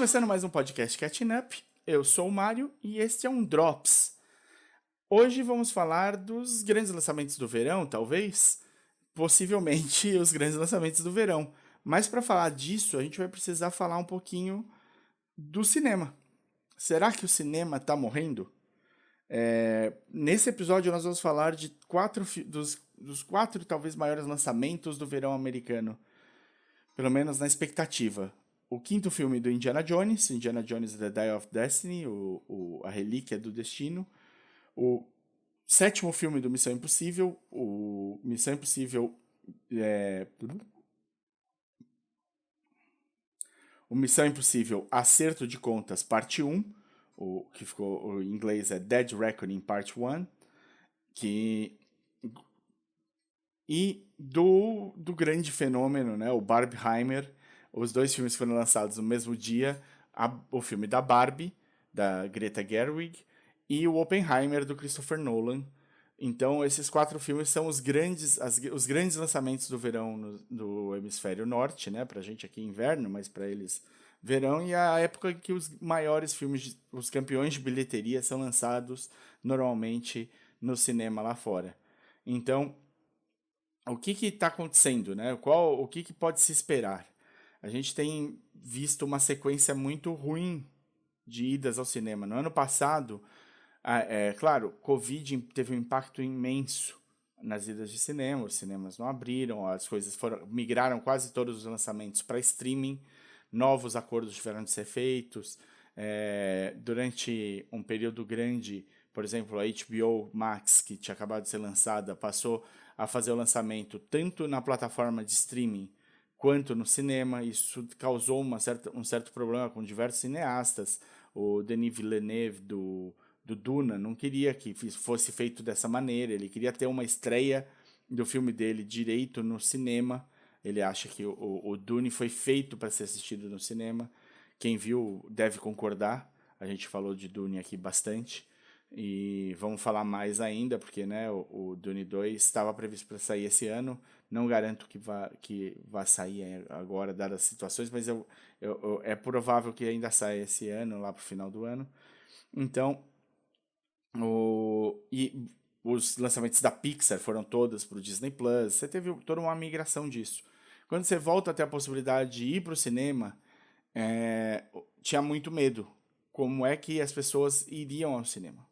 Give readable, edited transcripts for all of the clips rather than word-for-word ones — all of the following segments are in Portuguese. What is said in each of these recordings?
começando mais um podcast Catching Up. Eu sou o Mário e este é um Drops. Hoje vamos falar dos grandes lançamentos do verão, talvez. Possivelmente os grandes lançamentos do verão. Mas para falar disso, a gente vai precisar falar um pouquinho do cinema. Será que o cinema está morrendo? Nesse episódio nós vamos falar de dos quatro talvez maiores lançamentos do verão americano. Pelo menos na expectativa. O quinto filme do Indiana Jones, Indiana Jones The Dial of Destiny, a Relíquia do Destino. O sétimo filme do Missão Impossível, o Missão Impossível... O Missão Impossível Acerto de Contas, parte 1, que ficou em inglês é Dead Reckoning, parte 1, e do grande fenômeno, né, o Barbenheimer. Os dois filmes foram lançados no mesmo dia, o filme da Barbie, da Greta Gerwig, e o Oppenheimer, do Christopher Nolan. Então, esses quatro filmes são os grandes lançamentos do verão do hemisfério norte, né? Pra gente aqui inverno, mas para eles verão, e a época que os maiores filmes, os campeões de bilheteria são lançados normalmente no cinema lá fora. Então, o que está acontecendo, né? O que pode se esperar? A gente tem visto uma sequência muito ruim de idas ao cinema. No ano passado, claro, Covid teve um impacto imenso nas idas de cinema, os cinemas não abriram, as coisas migraram quase todos os lançamentos para streaming, novos acordos tiveram de ser feitos. Durante um período grande, por exemplo, a HBO Max, que tinha acabado de ser lançada, passou a fazer o lançamento tanto na plataforma de streaming quanto no cinema. Isso causou um certo problema com diversos cineastas. O Denis Villeneuve, do Duna, não queria que fosse feito dessa maneira. Ele queria ter uma estreia do filme dele direito no cinema. Ele acha que o Dune foi feito para ser assistido no cinema. Quem viu deve concordar. A gente falou de Dune aqui bastante. E vamos falar mais ainda, porque né, o Dune 2 estava previsto para sair esse ano. Não garanto que vá sair agora, dadas as situações, mas é provável que ainda saia esse ano, lá para o final do ano. Então, os lançamentos da Pixar foram todos para o Disney Plus. Você teve toda uma migração disso. Quando você volta a ter a possibilidade de ir para o cinema, tinha muito medo. Como é que as pessoas iriam ao cinema?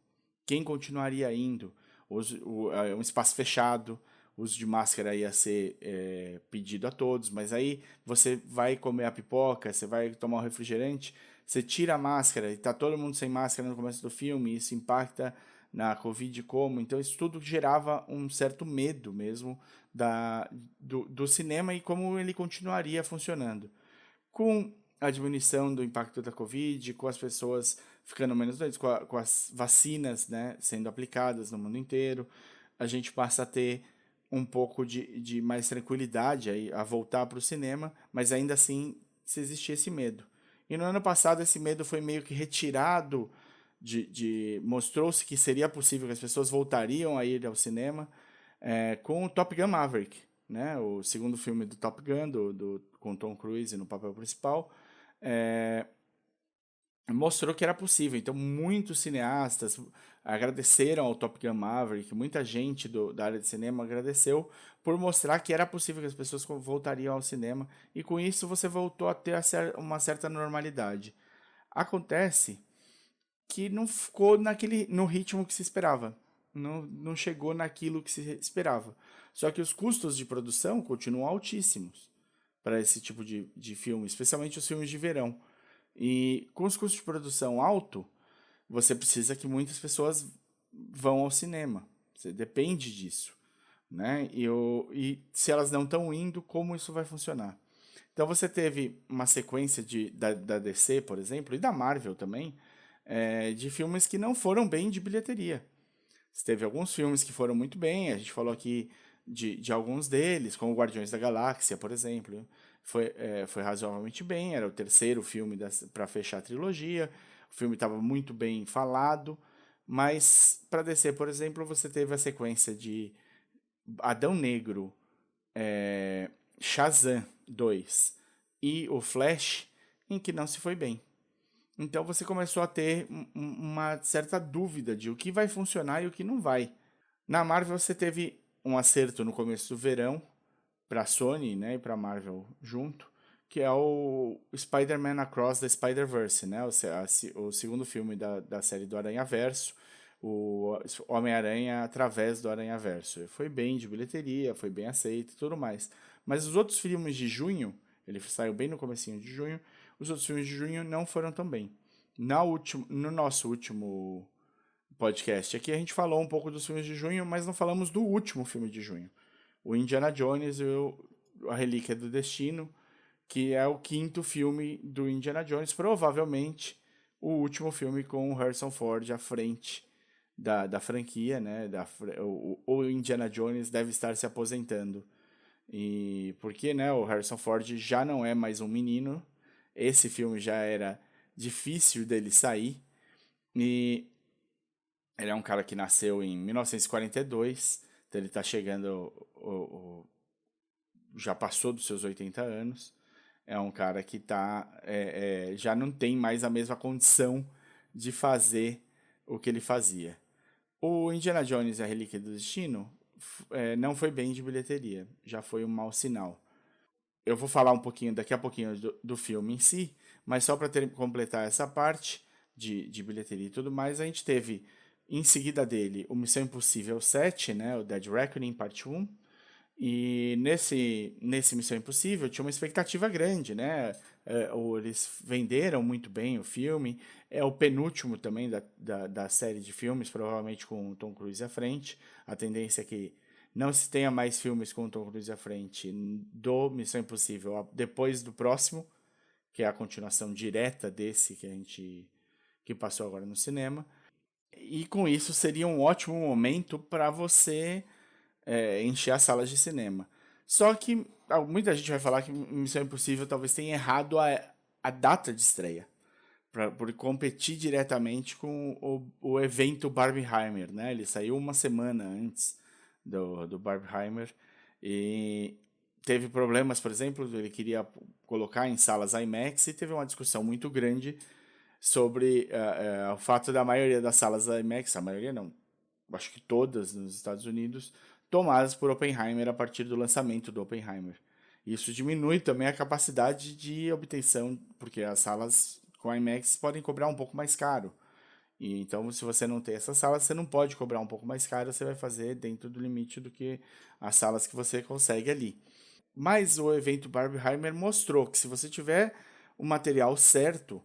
Quem continuaria indo? Um espaço fechado, o uso de máscara ia ser pedido a todos, mas aí você vai comer a pipoca, você vai tomar um refrigerante, você tira a máscara e tá todo mundo sem máscara no começo do filme, e isso impacta na Covid como? Então isso tudo gerava um certo medo mesmo do cinema e como ele continuaria funcionando. Com a diminuição do impacto da Covid, com as pessoas ficando menos doentes, com as vacinas, né, sendo aplicadas no mundo inteiro, a gente passa a ter um pouco de mais tranquilidade a voltar para o cinema, mas ainda assim se existia esse medo. E no ano passado esse medo foi meio que retirado, mostrou-se que seria possível que as pessoas voltariam a ir ao cinema com o Top Gun Maverick, né, o segundo filme do Top Gun, com Tom Cruise no papel principal. Mostrou que era possível. Então, muitos cineastas agradeceram ao Top Gun Maverick, muita gente da área de cinema agradeceu por mostrar que era possível que as pessoas voltariam ao cinema, e com isso você voltou a ter uma certa normalidade. Acontece que não ficou no ritmo que se esperava. Não chegou naquilo que se esperava. Só que os custos de produção continuam altíssimos para esse tipo de filme, especialmente os filmes de verão. E com os custos de produção alto, você precisa que muitas pessoas vão ao cinema. Você depende disso, né? E se elas não estão indo, como isso vai funcionar? Então você teve uma sequência da DC, por exemplo, e da Marvel também, de filmes que não foram bem de bilheteria. Você teve alguns filmes que foram muito bem, a gente falou aqui de alguns deles, como Guardiões da Galáxia, por exemplo. Foi razoavelmente bem, era o terceiro filme para fechar a trilogia, o filme estava muito bem falado, mas para DC, por exemplo, você teve a sequência de Adão Negro, Shazam 2 e o Flash, em que não se foi bem. Então você começou a ter uma certa dúvida de o que vai funcionar e o que não vai. Na Marvel você teve um acerto no começo do verão para a Sony, né, e para a Marvel junto, que é o Spider-Man Across the Spider-Verse, né, o segundo filme da série do Aranhaverso, o Homem-Aranha através do Aranhaverso. Foi bem de bilheteria, foi bem aceito e tudo mais. Mas os outros filmes de junho, ele saiu bem no comecinho de junho, os outros filmes de junho não foram tão bem. No nosso último podcast aqui, a gente falou um pouco dos filmes de junho, mas não falamos do último filme de junho. O Indiana Jones e a Relíquia do Destino, que é o quinto filme do Indiana Jones, provavelmente o último filme com o Harrison Ford à frente da franquia, né? O Indiana Jones deve estar se aposentando. E porque, né, o Harrison Ford já não é mais um menino, esse filme já era difícil dele sair, e ele é um cara que nasceu em 1942, então ele está chegando, já passou dos seus 80 anos, é um cara que já não tem mais a mesma condição de fazer o que ele fazia. O Indiana Jones e a Relíquia do Destino não foi bem de bilheteria, já foi um mau sinal. Eu vou falar um pouquinho, daqui a pouquinho, do filme em si, mas só para completar essa parte de bilheteria e tudo mais, a gente teve em seguida dele o Missão Impossível 7, né, o Dead Reckoning Parte 1, e nesse Missão Impossível tinha uma expectativa grande, né? Eles venderam muito bem o filme. É o penúltimo também da série de filmes, provavelmente com o Tom Cruise à frente. A tendência é que não se tenha mais filmes com o Tom Cruise à frente do Missão Impossível depois do próximo, que é a continuação direta desse que passou agora no cinema. E com isso seria um ótimo momento para você encher as salas de cinema. Só que muita gente vai falar que Missão Impossível talvez tenha errado a data de estreia, por competir diretamente com o evento Barbenheimer, né? Ele saiu uma semana antes do Barbenheimer e teve problemas, por exemplo, ele queria colocar em salas IMAX e teve uma discussão muito grande sobre o fato da maioria das salas IMAX, a maioria não, acho que todas nos Estados Unidos, tomadas por Oppenheimer a partir do lançamento do Oppenheimer. Isso diminui também a capacidade de obtenção, porque as salas com IMAX podem cobrar um pouco mais caro. E então, se você não tem essa sala, você não pode cobrar um pouco mais caro, você vai fazer dentro do limite do que as salas que você consegue ali. Mas o evento Barbenheimer mostrou que se você tiver o material certo,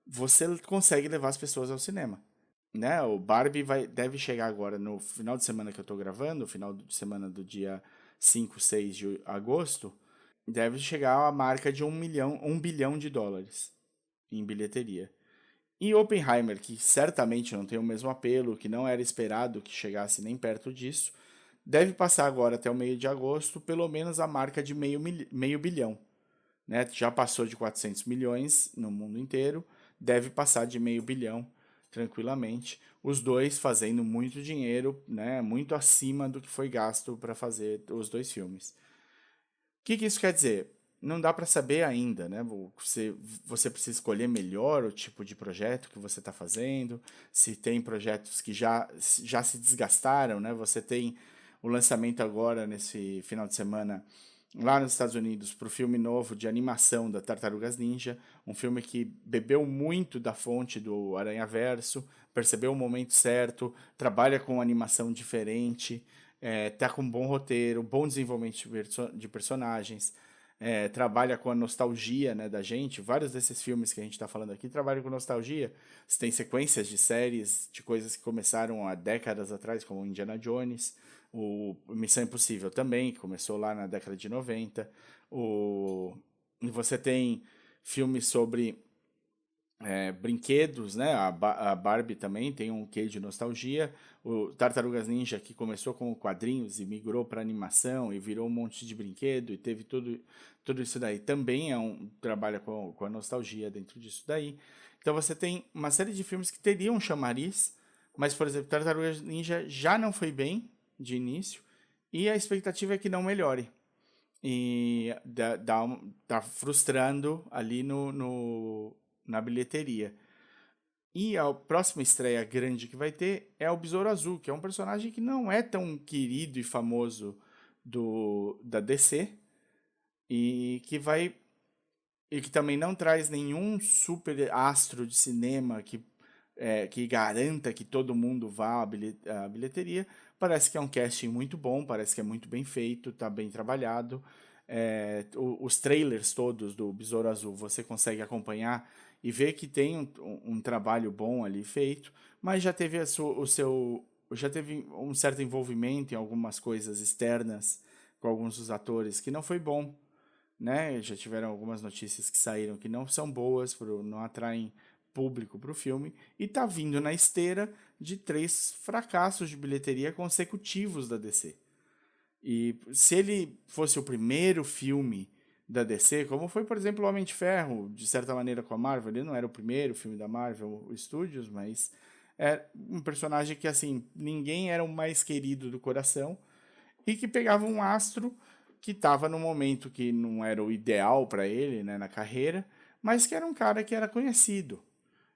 você consegue levar as pessoas ao cinema, né? O Barbie deve chegar agora no final de semana que eu tô gravando, final de semana do dia 5, 6 de agosto, deve chegar a marca de 1 bilhão de dólares em bilheteria. E Oppenheimer, que certamente não tem o mesmo apelo, que não era esperado que chegasse nem perto disso, deve passar agora até o meio de agosto pelo menos a marca de meio bilhão, né? Já passou de 400 milhões no mundo inteiro, deve passar de meio bilhão tranquilamente. Os dois fazendo muito dinheiro, né? Muito acima do que foi gasto para fazer os dois filmes. O que isso quer dizer? Não dá para saber ainda, né? Você precisa escolher melhor o tipo de projeto que você está fazendo, se tem projetos que já se desgastaram, né? Você tem o lançamento agora, nesse final de semana, lá nos Estados Unidos, para o filme novo de animação da Tartarugas Ninja, um filme que bebeu muito da fonte do Aranhaverso, percebeu o momento certo, trabalha com animação diferente, tá com um bom roteiro, bom desenvolvimento de personagens, trabalha com a nostalgia, né, da gente. Vários desses filmes que a gente está falando aqui trabalham com nostalgia. Você tem sequências de séries, de coisas que começaram há décadas atrás, como Indiana Jones, o Missão Impossível também, que começou lá na década de 90. E você tem filmes sobre brinquedos, né? A Barbie também tem um quê de nostalgia. O Tartarugas Ninja, que começou com quadrinhos e migrou para animação e virou um monte de brinquedo e teve tudo isso daí. Também trabalha com a nostalgia dentro disso daí. Então você tem uma série de filmes que teriam um chamariz, mas, por exemplo, Tartarugas Ninja já não foi bem de início e a expectativa é que não melhore. E tá frustrando ali na bilheteria. E a próxima estreia grande que vai ter é o Besouro Azul, que é um personagem que não é tão querido e famoso da DC e que vai e que também não traz nenhum super astro de cinema que garanta que todo mundo vá à bilheteria. Parece que é um casting muito bom, parece que é muito bem feito, tá bem trabalhado. Os trailers todos do Besouro Azul você consegue acompanhar e ver que tem um trabalho bom ali feito, mas já teve já teve um certo envolvimento em algumas coisas externas com alguns dos atores que não foi bom, né? Já tiveram algumas notícias que saíram que não são boas, não atraem público para o filme, e tá vindo na esteira de 3 fracassos de bilheteria consecutivos da DC. E se ele fosse o primeiro filme da DC, como foi, por exemplo, o Homem de Ferro, de certa maneira com a Marvel, ele não era o primeiro filme da Marvel Studios, mas é um personagem que, assim, ninguém era o mais querido do coração, e que pegava um astro que estava num momento que não era o ideal para ele, né, na carreira, mas que era um cara que era conhecido.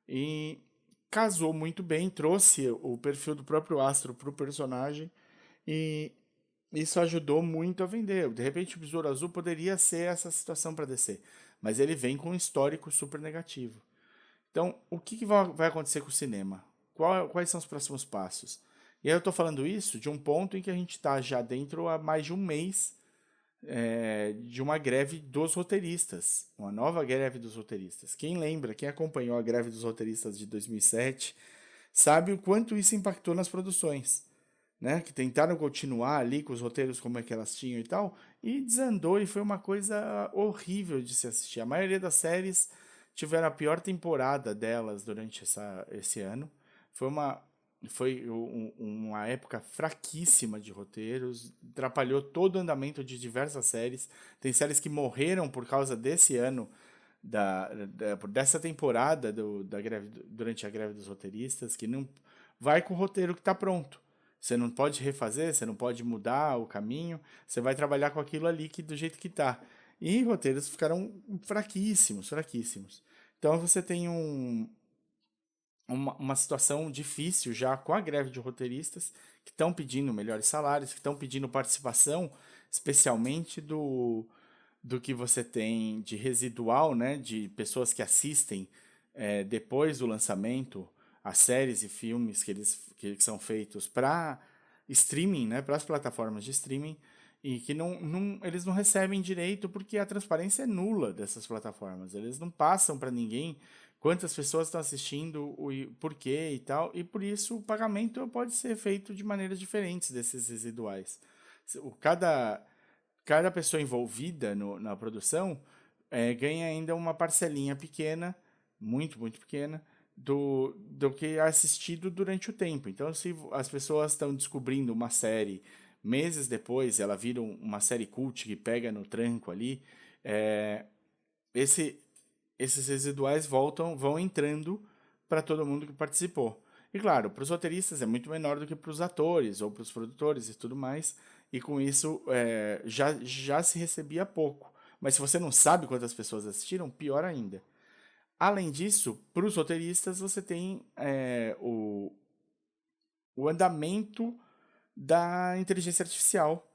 E casou muito bem, trouxe o perfil do próprio astro para o personagem e isso ajudou muito a vender. De repente, o Besouro Azul poderia ser essa situação para descer, mas ele vem com um histórico super negativo. Então, o que vai acontecer com o cinema? Quais são os próximos passos? E aí eu estou falando isso de um ponto em que a gente está já dentro há mais de um mês de uma greve dos roteiristas, uma nova greve dos roteiristas. Quem lembra, quem acompanhou a greve dos roteiristas de 2007, sabe o quanto isso impactou nas produções, né? Que tentaram continuar ali com os roteiros como é que elas tinham e tal, e desandou e foi uma coisa horrível de se assistir. A maioria das séries tiveram a pior temporada delas durante esse ano. Foi uma época fraquíssima de roteiros, atrapalhou todo o andamento de diversas séries. Tem séries que morreram por causa desse ano, dessa temporada da greve, durante a greve dos roteiristas, que não vai com o roteiro que está pronto. Você não pode refazer, você não pode mudar o caminho, você vai trabalhar com aquilo ali do jeito que está. E roteiros ficaram fraquíssimos, fraquíssimos. Então você tem uma situação difícil já com a greve de roteiristas, que estão pedindo melhores salários, que estão pedindo participação, especialmente do que você tem de residual, né, de pessoas que assistem depois do lançamento as séries e filmes que são feitos para streaming, né, para as plataformas de streaming, e que eles não recebem direito porque a transparência é nula dessas plataformas. Eles não passam para ninguém quantas pessoas estão assistindo, por quê e tal, e por isso o pagamento pode ser feito de maneiras diferentes desses residuais. Cada pessoa envolvida na produção ganha ainda uma parcelinha pequena, muito, muito pequena, do que é assistido durante o tempo. Então, se as pessoas estão descobrindo uma série meses depois, ela vira uma série cult que pega no tranco ali, é, esse, esses residuais vão entrando para todo mundo que participou. E claro, para os roteiristas é muito menor do que para os atores ou para os produtores e tudo mais, e com isso já se recebia pouco. Mas se você não sabe quantas pessoas assistiram, pior ainda. Além disso, para os roteiristas você tem o andamento da inteligência artificial,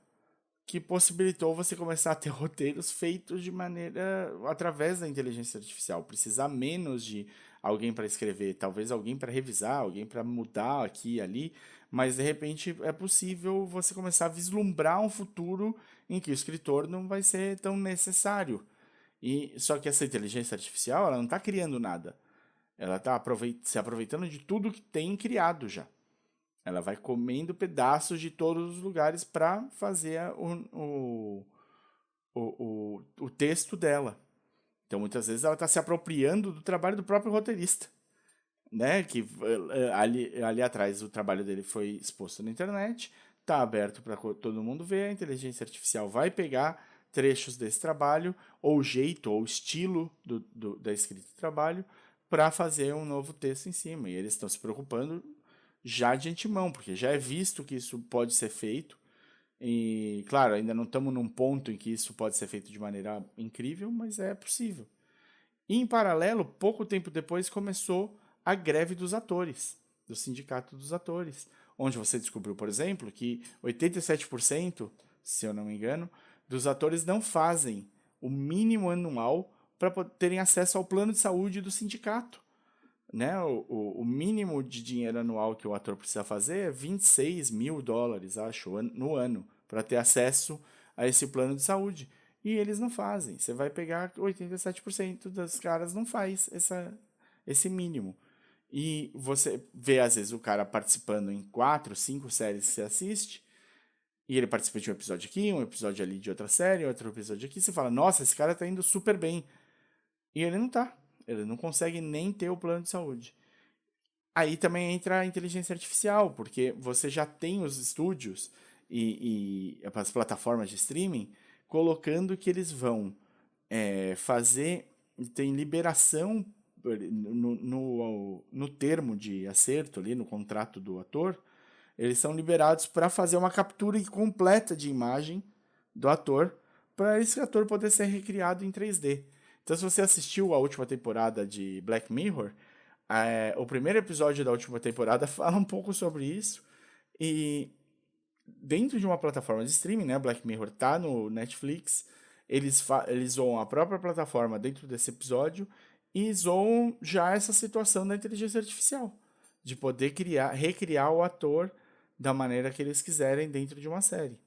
que possibilitou você começar a ter roteiros feitos de maneira através da inteligência artificial, precisar menos de alguém para escrever, talvez alguém para revisar, alguém para mudar aqui e ali, mas de repente é possível você começar a vislumbrar um futuro em que o escritor não vai ser tão necessário. E só que essa inteligência artificial, ela não está criando nada. Ela está se aproveitando de tudo que tem criado já. Ela vai comendo pedaços de todos os lugares para fazer o texto dela. Então, muitas vezes, ela está se apropriando do trabalho do próprio roteirista. Né? Que ali atrás o trabalho dele foi exposto na internet, está aberto para todo mundo ver. A inteligência artificial vai pegar trechos desse trabalho, ou o jeito, ou o estilo da escrita do trabalho, para fazer um novo texto em cima. E eles estão se preocupando já de antemão, porque já é visto que isso pode ser feito. E, claro, ainda não estamos num ponto em que isso pode ser feito de maneira incrível, mas é possível. E, em paralelo, pouco tempo depois começou a greve dos atores, do sindicato dos atores, onde você descobriu, por exemplo, que 87%, se eu não me engano, dos atores não fazem o mínimo anual para terem acesso ao plano de saúde do sindicato. Né? O mínimo de dinheiro anual que o ator precisa fazer é 26 mil dólares, acho, no ano, para ter acesso a esse plano de saúde. E eles não fazem. Você vai pegar 87% das caras não faz esse mínimo. E você vê, às vezes, o cara participando em 4, 5 séries que você assiste, e ele participa de um episódio aqui, um episódio ali de outra série, outro episódio aqui, você fala, nossa, esse cara tá indo super bem. E ele não tá. Ele não consegue nem ter o plano de saúde. Aí também entra a inteligência artificial, porque você já tem os estúdios e as plataformas de streaming colocando que eles vão fazer, tem liberação no termo de acerto ali, no contrato do ator, eles são liberados para fazer uma captura completa de imagem do ator, para esse ator poder ser recriado em 3D. Então, se você assistiu a última temporada de Black Mirror, o primeiro episódio da última temporada fala um pouco sobre isso. E dentro de uma plataforma de streaming, né? Black Mirror tá no Netflix. Eles zoam a própria plataforma dentro desse episódio e zoam já essa situação da inteligência artificial. De poder recriar o ator da maneira que eles quiserem dentro de uma série.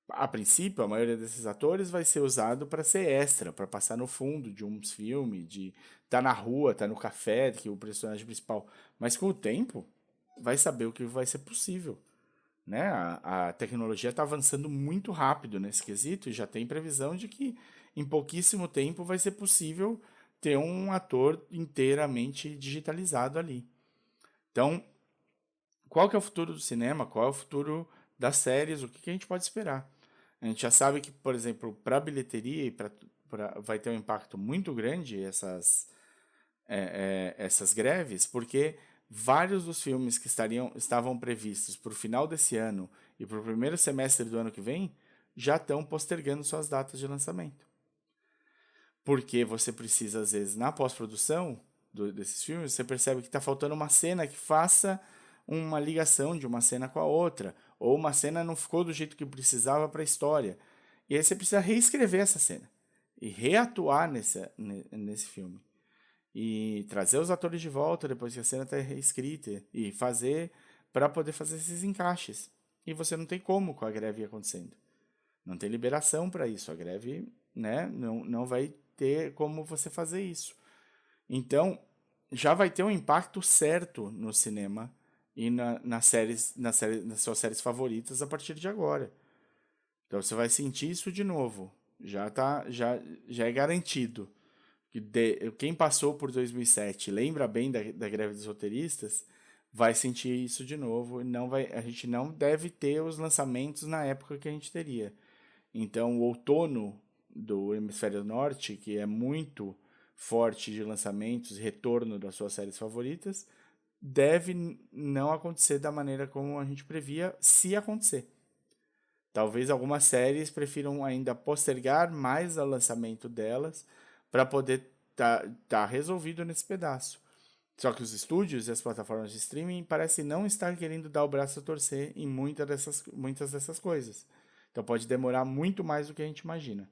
A princípio, a maioria desses atores vai ser usado para ser extra, para passar no fundo de um filme, de tá na rua, tá no café, que o personagem principal. Mas com o tempo, vai saber o que vai ser possível. Né? A tecnologia está avançando muito rápido nesse quesito e já tem previsão de que em pouquíssimo tempo vai ser possível ter um ator inteiramente digitalizado ali. Então, qual que é o futuro do cinema? Qual é o futuro das séries? O que a gente pode esperar? A gente já sabe que, por exemplo, para bilheteria e vai ter um impacto muito grande essas greves, porque vários dos filmes que estavam previstos para o final desse ano e para o primeiro semestre do ano que vem já estão postergando suas datas de lançamento. Porque você precisa, às vezes, na pós-produção desses filmes, você percebe que está faltando uma cena que faça uma ligação de uma cena com a outra, ou uma cena não ficou do jeito que precisava para a história. E aí você precisa reescrever essa cena e reatuar nesse filme. E trazer os atores de volta depois que a cena está reescrita e fazer para poder fazer esses encaixes. E você não tem como com a greve acontecendo. Não tem liberação para isso. A greve, né, não vai ter como você fazer isso. Então, já vai ter um impacto certo no cinema e nas suas séries favoritas a partir de agora. Então você vai sentir isso de novo. Já é garantido. Quem passou por 2007 lembra bem da greve dos roteiristas, vai sentir isso de novo. A gente não deve ter os lançamentos na época que a gente teria. Então, o outono do Hemisfério Norte, que é muito forte de lançamentos, retorno das suas séries favoritas, deve não acontecer da maneira como a gente previa, se acontecer. Talvez algumas séries prefiram ainda postergar mais o lançamento delas para poder tá resolvido nesse pedaço. Só que os estúdios e as plataformas de streaming parecem não estar querendo dar o braço a torcer em muitas dessas coisas. Então pode demorar muito mais do que a gente imagina.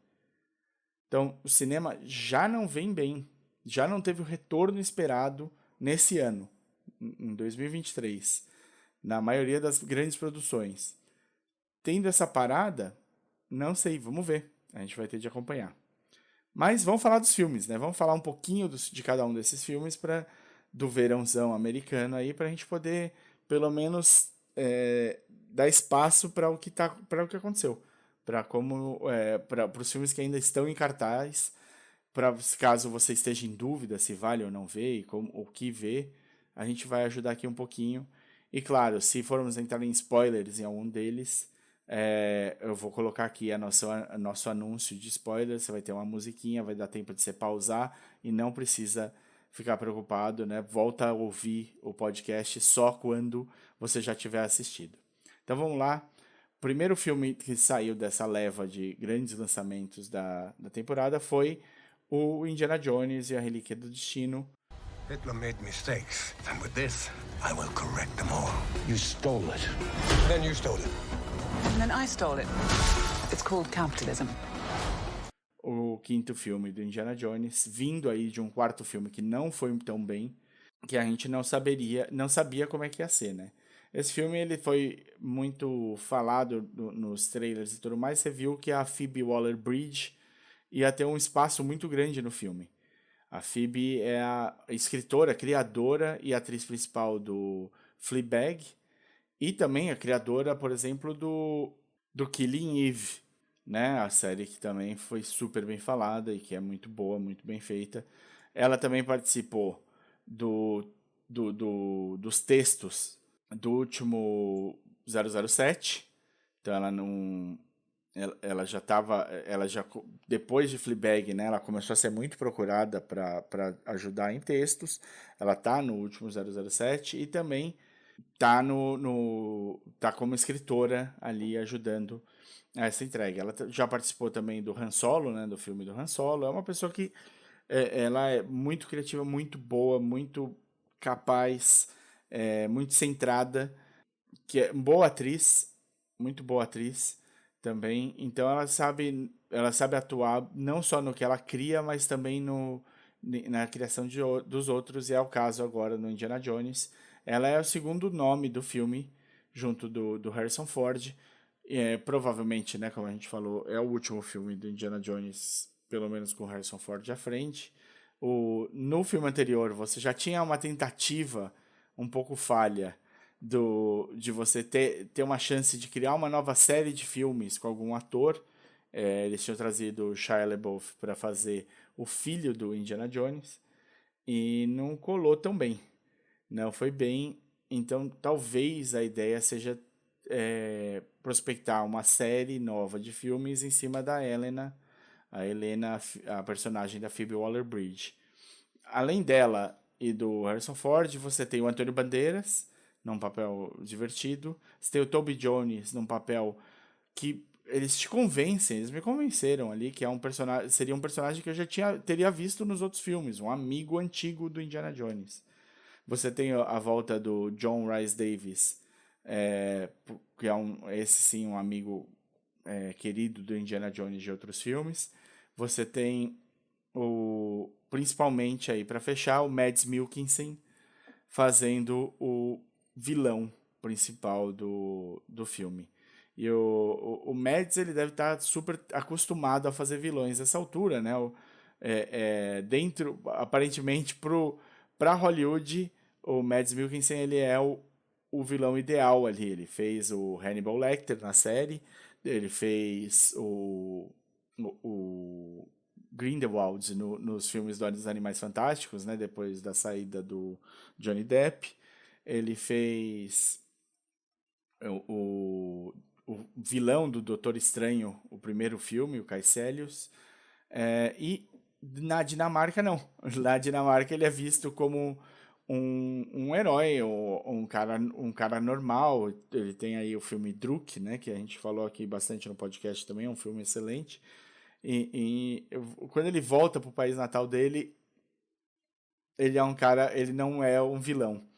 Então o cinema já não vem bem, já não teve o retorno esperado nesse ano, em 2023, na maioria das grandes produções. Tendo essa parada, não sei, vamos ver. A gente vai ter de acompanhar. Mas vamos falar dos filmes, né? Vamos falar um pouquinho de cada um desses filmes do verãozão americano aí, para a gente poder, pelo menos, dar espaço para o que aconteceu. Para os filmes que ainda estão em cartaz, para caso você esteja em dúvida se vale ou não ver e o que ver, a gente vai ajudar aqui um pouquinho. E claro, se formos entrar em spoilers em algum deles, eu vou colocar aqui nosso anúncio de spoilers. Você vai ter uma musiquinha, vai dar tempo de você pausar e não precisa ficar preocupado, né? Volta a ouvir o podcast só quando você já tiver assistido. Então vamos lá. O primeiro filme que saiu dessa leva de grandes lançamentos da temporada foi o Indiana Jones e a Relíquia do Destino, Hitler made mistakes, and with this, I will correct them all. You stole it. Then you stole it. And then I stole it. It's called capitalism. O quinto filme do Indiana Jones, vindo aí de um quarto filme que não foi tão bem, que a gente não sabia como é que ia ser, né? Esse filme ele foi muito falado nos trailers e tudo mais. Você viu que a Phoebe Waller-Bridge ia ter um espaço muito grande no filme. A Phoebe é a escritora, criadora e atriz principal do Fleabag e também a criadora, por exemplo, do Killing Eve, né? A série que também foi super bem falada e que é muito boa, muito bem feita. Ela também participou dos textos do último 007, então ela não... Ela já estava, depois de Fleabag, né, ela começou a ser muito procurada para ajudar em textos. Ela tá no último 007 e também tá tá como escritora ali ajudando a essa entrega. Ela já participou também do Han Solo, né, do filme do Han Solo. É uma pessoa que ela é muito criativa, muito boa, muito capaz, muito centrada, que é boa atriz, muito boa atriz também. Então ela sabe atuar não só no que ela cria, mas também na criação dos outros, e é o caso agora no Indiana Jones. Ela é o segundo nome do filme, junto do Harrison Ford. Provavelmente, né, como a gente falou, é o último filme do Indiana Jones, pelo menos com o Harrison Ford à frente. No filme anterior, você já tinha uma tentativa um pouco falha de você ter uma chance de criar uma nova série de filmes com algum ator. Eles tinham trazido o Shia LaBeouf para fazer o filho do Indiana Jones e não colou tão bem, não foi bem. Então talvez a ideia seja prospectar uma série nova de filmes em cima da Helena, a personagem da Phoebe Waller-Bridge. Além dela e do Harrison Ford, você tem o Antônio Bandeiras num papel divertido. Você tem o Toby Jones num papel que eles te convencem, eles me convenceram ali que seria um personagem que eu já teria visto nos outros filmes, um amigo antigo do Indiana Jones. Você tem a volta do John Rhys Davies, que é esse sim um amigo querido do Indiana Jones de outros filmes. Você tem principalmente aí para fechar o Mads Mikkelsen fazendo o vilão principal do filme. E o Mads, ele deve estar super acostumado a fazer vilões nessa altura, né? Aparentemente, para Hollywood, o Mads Mikkelsen, ele é o vilão ideal ali. Ele fez o Hannibal Lecter na série, ele fez o Grindelwald nos filmes dos Animais Fantásticos, né? Depois da saída do Johnny Depp. Ele fez o vilão do Doutor Estranho, o primeiro filme, o Caecilius. E na Dinamarca, não. Na Dinamarca ele é visto como um herói, ou um cara normal. Ele tem aí o filme Druk, né, que a gente falou aqui bastante no podcast também, é um filme excelente. Quando ele volta pro país natal dele, ele é um cara, ele não é um vilão.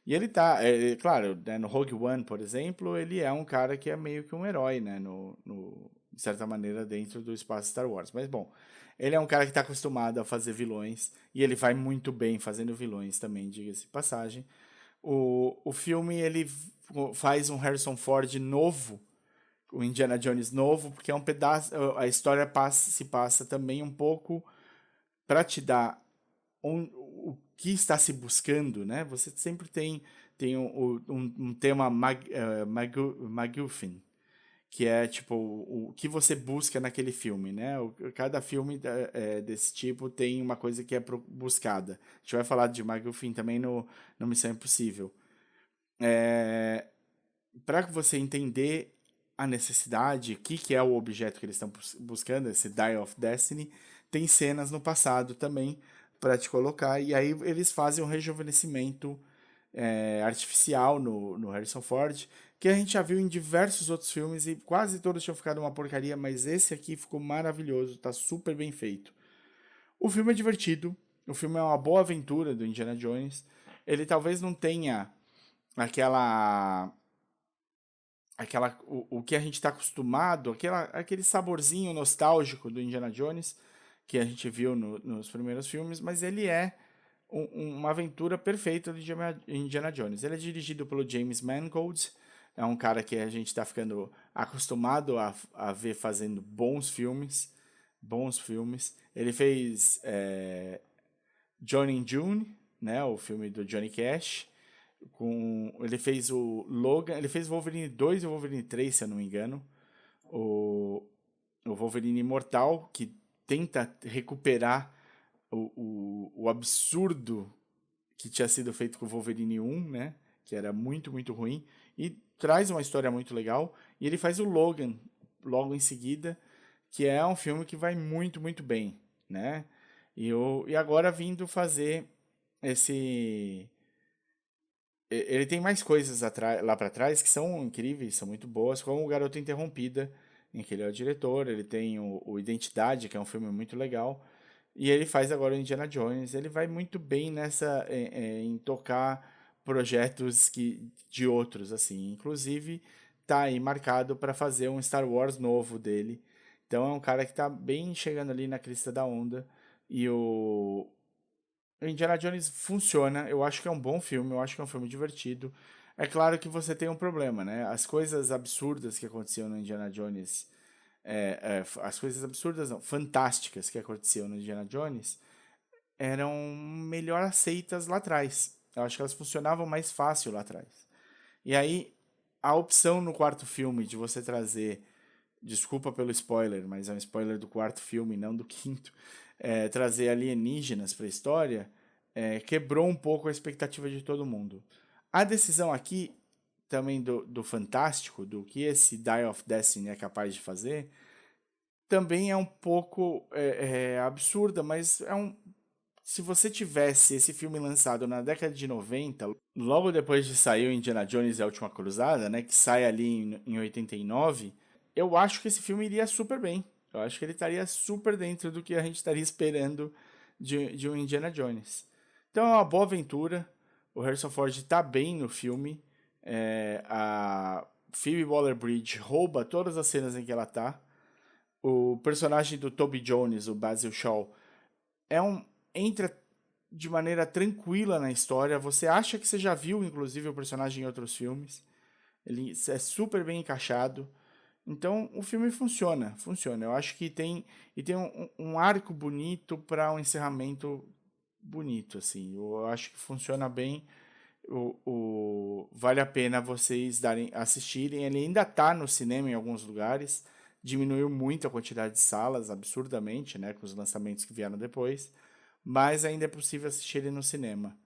E ele tá, claro, né, no Rogue One, por exemplo, ele é um cara que é meio que um herói, né, de certa maneira, dentro do espaço Star Wars. Mas, bom, ele é um cara que está acostumado a fazer vilões, e ele vai muito bem fazendo vilões também, diga-se de passagem. O filme, ele faz um Harrison Ford novo, o Indiana Jones novo, porque é um pedaço, a história se passa também um pouco para te dar o que está se buscando, né? Você sempre tem um tema MacGuffin, que é tipo o que você busca naquele filme, né? Cada filme desse tipo tem uma coisa que é buscada. A gente vai falar de MacGuffin também no Missão Impossível. Para você entender a necessidade, o que é o objeto que eles estão buscando, esse Die of Destiny, tem cenas no passado também para te colocar, e aí eles fazem um rejuvenescimento artificial no Harrison Ford, que a gente já viu em diversos outros filmes e quase todos tinham ficado uma porcaria, mas esse aqui ficou maravilhoso, tá super bem feito. O filme é divertido, O filme é uma boa aventura do Indiana Jones. Ele talvez não tenha o que a gente está acostumado, aquele saborzinho nostálgico do Indiana Jones que a gente viu nos primeiros filmes, mas ele é uma aventura perfeita do Indiana Jones. Ele é dirigido pelo James Mangold, é um cara que a gente está ficando acostumado a ver fazendo bons filmes. Ele fez Johnny and June, né, o filme do Johnny Cash. Ele fez o Logan, ele fez Wolverine 2 e Wolverine 3, se eu não me engano. O Wolverine Imortal, que tenta recuperar o absurdo que tinha sido feito com o Wolverine 1, né? Que era muito, muito ruim. E traz uma história muito legal. E ele faz o Logan logo em seguida, que é um filme que vai muito, muito bem, né? E agora vindo fazer esse... Ele tem mais coisas lá para trás que são incríveis, são muito boas, como o Garota Interrompida, em que ele é o diretor. Ele tem o Identidade, que é um filme muito legal. E ele faz agora o Indiana Jones. Ele vai muito bem em tocar projetos de outros, assim. Inclusive, tá aí marcado para fazer um Star Wars novo dele. Então é um cara que tá bem chegando ali na crista da onda. E o Indiana Jones funciona. Eu acho que é um bom filme, eu acho que é um filme divertido. É claro que você tem um problema, né? As coisas absurdas que aconteciam no Indiana Jones, as coisas absurdas não, fantásticas que aconteciam no Indiana Jones, eram melhor aceitas lá atrás. Eu acho que elas funcionavam mais fácil lá atrás. E aí, a opção no quarto filme de você trazer, desculpa pelo spoiler, mas é um spoiler do quarto filme, não do quinto, trazer alienígenas para a história, quebrou um pouco a expectativa de todo mundo. A decisão aqui, também do fantástico, do que esse Die of Destiny é capaz de fazer, também é um pouco absurda, mas se você tivesse esse filme lançado na década de 90, logo depois de sair o Indiana Jones e a Última Cruzada, né, que sai ali em 89, eu acho que esse filme iria super bem. Eu acho que ele estaria super dentro do que a gente estaria esperando de um Indiana Jones. Então é uma boa aventura. O Harrison Ford está bem no filme. A Phoebe Waller-Bridge rouba todas as cenas em que ela está. O personagem do Toby Jones, o Basil Shaw, entra de maneira tranquila na história. Você acha que você já viu, inclusive, o personagem em outros filmes. Ele é super bem encaixado. Então, o filme funciona. Eu acho que tem um arco bonito para um encerramento bonito, assim. Eu acho que funciona bem. Vale a pena vocês assistirem. Ele ainda está no cinema em alguns lugares. Diminuiu muito a quantidade de salas, absurdamente, né, com os lançamentos que vieram depois. Mas ainda é possível assistir ele no cinema.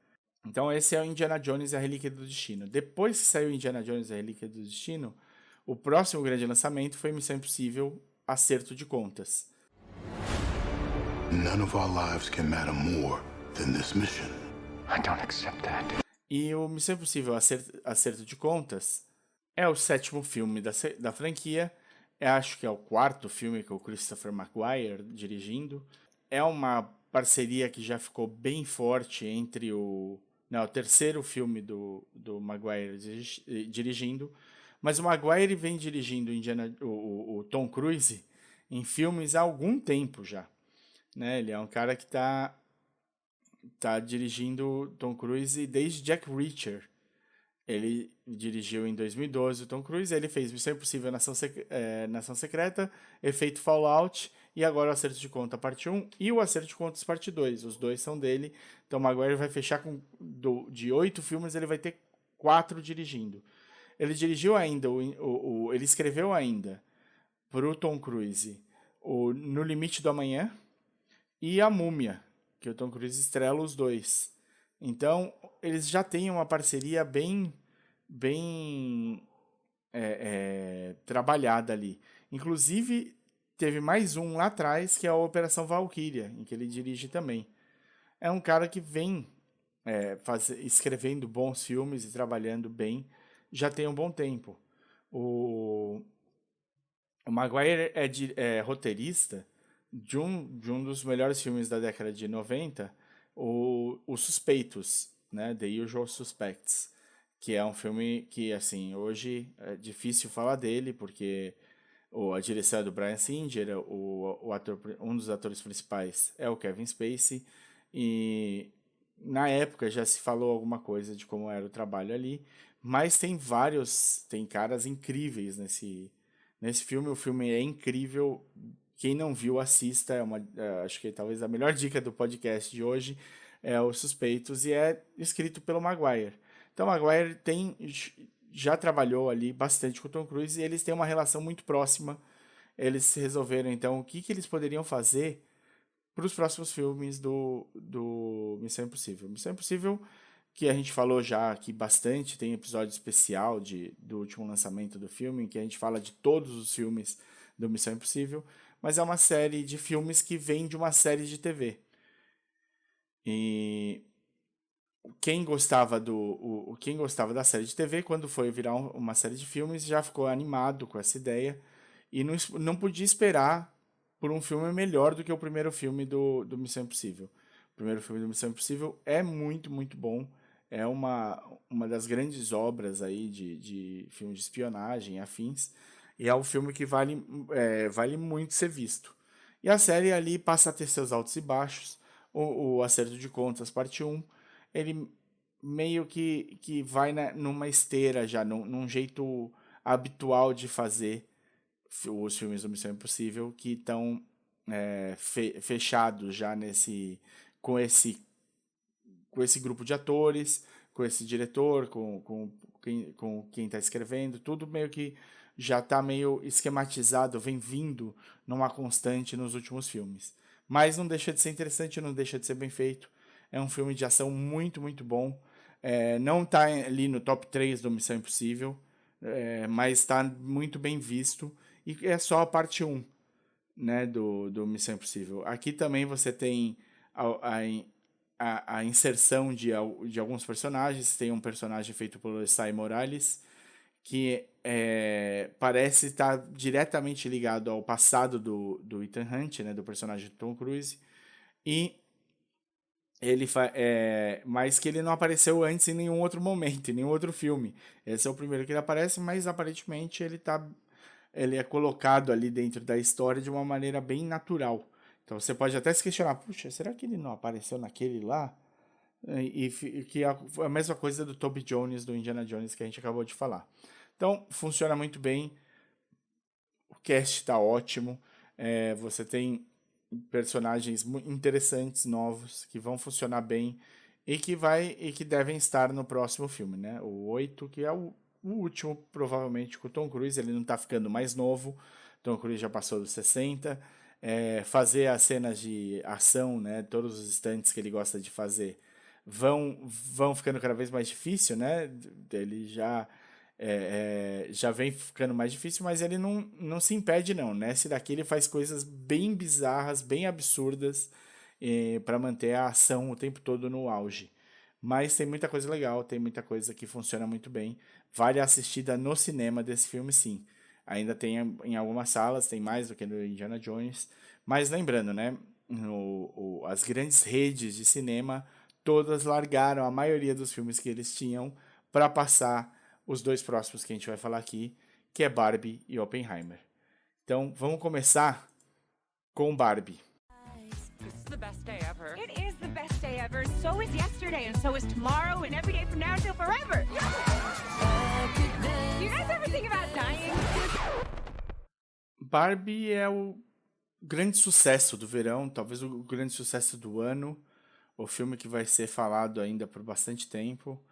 Então esse é o Indiana Jones e a Relíquia do Destino. Depois que saiu Indiana Jones e a Relíquia do Destino, o próximo grande lançamento foi Missão Impossível: Acerto de Contas. None of our lives can matter more than this mission. I don't accept that. E o Missão Impossível: Acerto de Contas é o 7º filme da franquia. Eu acho que é o 4º filme com o Christopher McQuarrie dirigindo. É uma parceria que já ficou bem forte entre o 3º filme do Maguire dirigindo, mas o Maguire vem dirigindo o Tom Cruise em filmes há algum tempo já, né? Ele é um cara que tá dirigindo Tom Cruise desde Jack Reacher. Ele dirigiu em 2012 o Tom Cruise, ele fez Missão Impossível Nação Secreta, Efeito Fallout e agora o Acerto de Contas Parte 1 e o Acerto de Contas Parte 2. Os dois são dele. Então o Maguire vai fechar de 8 filmes, ele vai ter 4 dirigindo. Ele dirigiu ainda, ele escreveu ainda pro Tom Cruise No Limite do Amanhã e A Múmia, que o Tom Cruise estrela os dois. Então eles já têm uma parceria bem trabalhada ali. Inclusive, teve mais um lá atrás, que é a Operação Valkyria, em que ele dirige também. É um cara que vem escrevendo bons filmes e trabalhando bem, já tem um bom tempo. O Maguire é roteirista de um dos melhores filmes da década de 90, Os Suspeitos, né? The Usual Suspects, que é um filme que, assim, hoje é difícil falar dele, porque a direção é do Bryan Singer, um dos atores principais é o Kevin Spacey, e na época já se falou alguma coisa de como era o trabalho ali, mas tem caras incríveis nesse filme. O filme é incrível, quem não viu, assista, acho que talvez a melhor dica do podcast de hoje é Os Suspeitos, e é escrito pelo Maguire. Então, o Maguire já trabalhou ali bastante com o Tom Cruise e eles têm uma relação muito próxima. Eles resolveram, então, o que eles poderiam fazer para os próximos filmes do Missão Impossível. Missão Impossível, que a gente falou já aqui bastante, tem episódio especial do último lançamento do filme, em que a gente fala de todos os filmes do Missão Impossível, mas é uma série de filmes que vem de uma série de TV. E quem gostava da série de TV, quando foi virar uma série de filmes, já ficou animado com essa ideia e não podia esperar por um filme melhor do que o primeiro filme do Missão Impossível. O primeiro filme do Missão Impossível é muito, muito bom. É uma das grandes obras aí de filme de espionagem e afins. E é um filme que vale muito ser visto. E a série ali passa a ter seus altos e baixos. O Acerto de Contas, parte 1, ele meio que vai numa esteira já, num jeito habitual de fazer os filmes do Missão Impossível, que estão fechados já com esse grupo de atores, com esse diretor, com quem está escrevendo, tudo meio que já está meio esquematizado, vem vindo numa constante nos últimos filmes. Mas não deixa de ser interessante, não deixa de ser bem feito. É um filme de ação muito, muito bom. Não está ali no top 3 do Missão Impossível, mas está muito bem visto. E é só a parte 1, né, do Missão Impossível. Aqui também você tem a inserção de alguns personagens. Tem um personagem feito pelo Esai Morales, que parece estar diretamente ligado ao passado do Ethan Hunt, né, do personagem de Tom Cruise, e mas que ele não apareceu antes em nenhum outro momento, em nenhum outro filme. Esse é o primeiro que ele aparece, mas aparentemente ele é colocado ali dentro da história de uma maneira bem natural. Então você pode até se questionar, puxa, será que ele não apareceu naquele lá? E que é a mesma coisa do Toby Jones, do Indiana Jones, que a gente acabou de falar. Então, funciona muito bem. O cast está ótimo. Você tem personagens interessantes, novos, que vão funcionar bem e que devem estar no próximo filme, né? O 8, que é o último, provavelmente, com o Tom Cruise. Ele não está ficando mais novo. Tom Cruise já passou dos 60. Fazer as cenas de ação, né? Todos os stunts que ele gosta de fazer vão ficando cada vez mais difícil, né? Ele já vem ficando mais difícil, mas ele não se impede não, né? Esse daqui ele faz coisas bem bizarras, bem absurdas, para manter a ação o tempo todo no auge. Mas tem muita coisa legal, tem muita coisa que funciona muito bem. Vale a assistida no cinema desse filme, sim. Ainda tem em algumas salas, tem mais do que no Indiana Jones. Mas lembrando, né? As grandes redes de cinema todas largaram a maioria dos filmes que eles tinham para passar os dois próximos que a gente vai falar aqui, que é Barbie e Oppenheimer. Então, vamos começar com Barbie. It's the best day ever. It is the best day ever. So is yesterday, and so is tomorrow, and every day from now until forever. Do you guys ever think about dying? Barbie é o grande sucesso do verão, talvez o grande sucesso do ano. O filme que vai ser falado ainda por bastante tempo.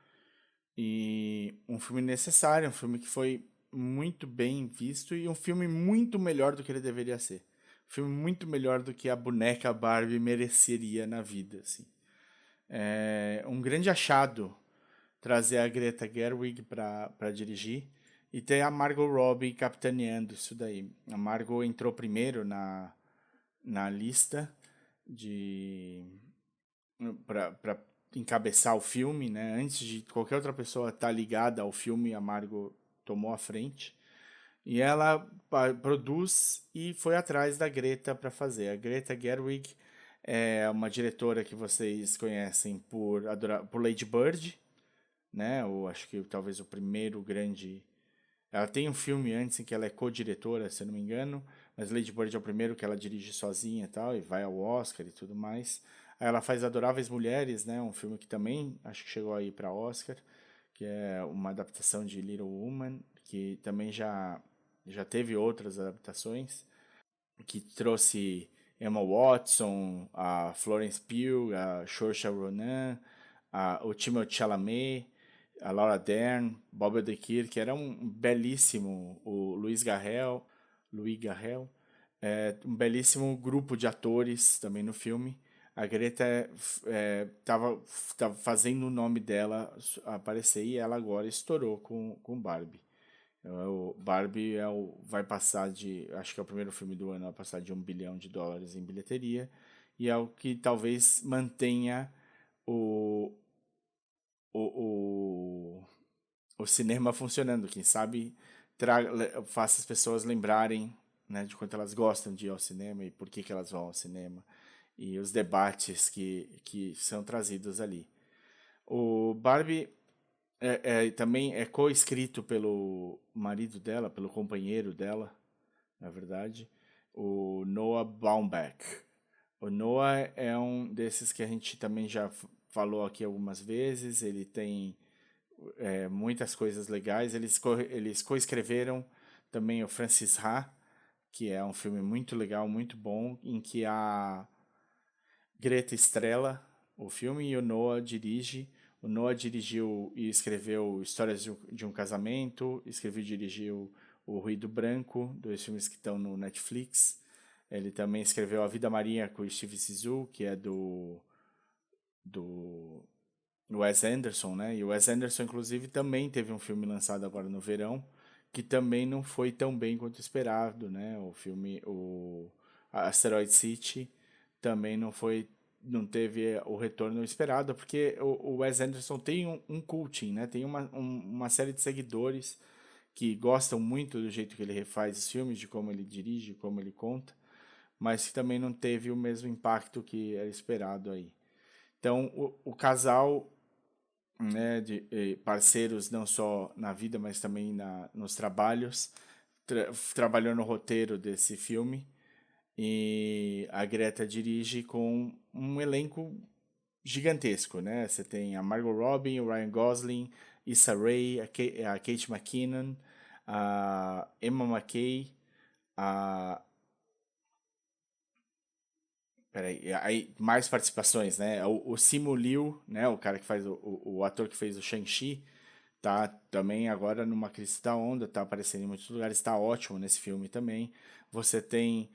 E um filme necessário, um filme que foi muito bem visto e um filme muito melhor do que ele deveria ser. Um filme muito melhor do que a boneca Barbie mereceria na vida, assim. É um grande achado trazer a Greta Gerwig para dirigir e ter a Margot Robbie capitaneando isso daí. A Margot entrou primeiro na lista para encabeçar o filme, né? Antes de qualquer outra pessoa estar ligada ao filme, a Margot tomou a frente. E ela produz e foi atrás da Greta para fazer. A Greta Gerwig é uma diretora que vocês conhecem por Lady Bird, né? Acho que talvez o primeiro grande... Ela tem um filme antes em que ela é co-diretora, se eu não me engano, mas Lady Bird é o primeiro que ela dirige sozinha e tal, e vai ao Oscar e tudo mais. Aí ela faz Adoráveis Mulheres, né? Um filme que também acho que chegou aí para Oscar, que é uma adaptação de Little Woman, que também já teve outras adaptações, que trouxe Emma Watson, a Florence Pugh, a Saoirse Ronan, o Timothée Chalamet, a Laura Dern, Bob Odenkirk, que era um belíssimo, o Louis Garrel, um belíssimo grupo de atores também no filme. A Greta tava fazendo o nome dela aparecer e ela agora estourou com Barbie. O Barbie vai passar acho que é o primeiro filme do ano a passar de $1 bilhão em bilheteria, e é o que talvez mantenha o cinema funcionando. Quem sabe faça as pessoas lembrarem, né, de quanto elas gostam de ir ao cinema e por que elas vão ao cinema, e os debates que são trazidos ali. O Barbie também é co-escrito pelo marido dela, pelo companheiro dela, na verdade, o Noah Baumbach. O Noah é um desses que a gente também já falou aqui algumas vezes. Ele tem muitas coisas legais. Eles co-escreveram também o Francis Ha, que é um filme muito legal, muito bom, em que a Greta estrela o filme e o Noah dirige. O Noah dirigiu e escreveu Histórias de um Casamento, escreveu e dirigiu O Ruído Branco, 2 filmes que estão no Netflix. Ele também escreveu A Vida Maria com o Steve Zissou, que é do Wes Anderson, né? E o Wes Anderson, inclusive, também teve um filme lançado agora no verão, que também não foi tão bem quanto esperado, né? O filme, Asteroid City, também não teve o retorno esperado, porque o Wes Anderson tem um culting, né? Tem uma série de seguidores que gostam muito do jeito que ele refaz os filmes, de como ele dirige, como ele conta, mas que também não teve o mesmo impacto que era esperado aí. Então, o casal, né, de parceiros não só na vida, mas também nos trabalhos, trabalhou no roteiro desse filme, e a Greta dirige com um elenco gigantesco, né? Você tem a Margot Robbie, o Ryan Gosling, Issa Rae, a Kate McKinnon, a Emma Mackey, aí mais participações, né? O Simu Liu, né? O cara que faz o ator que fez o Shang-Chi, tá também agora numa crista onda, tá aparecendo em muitos lugares, tá ótimo nesse filme também. Você tem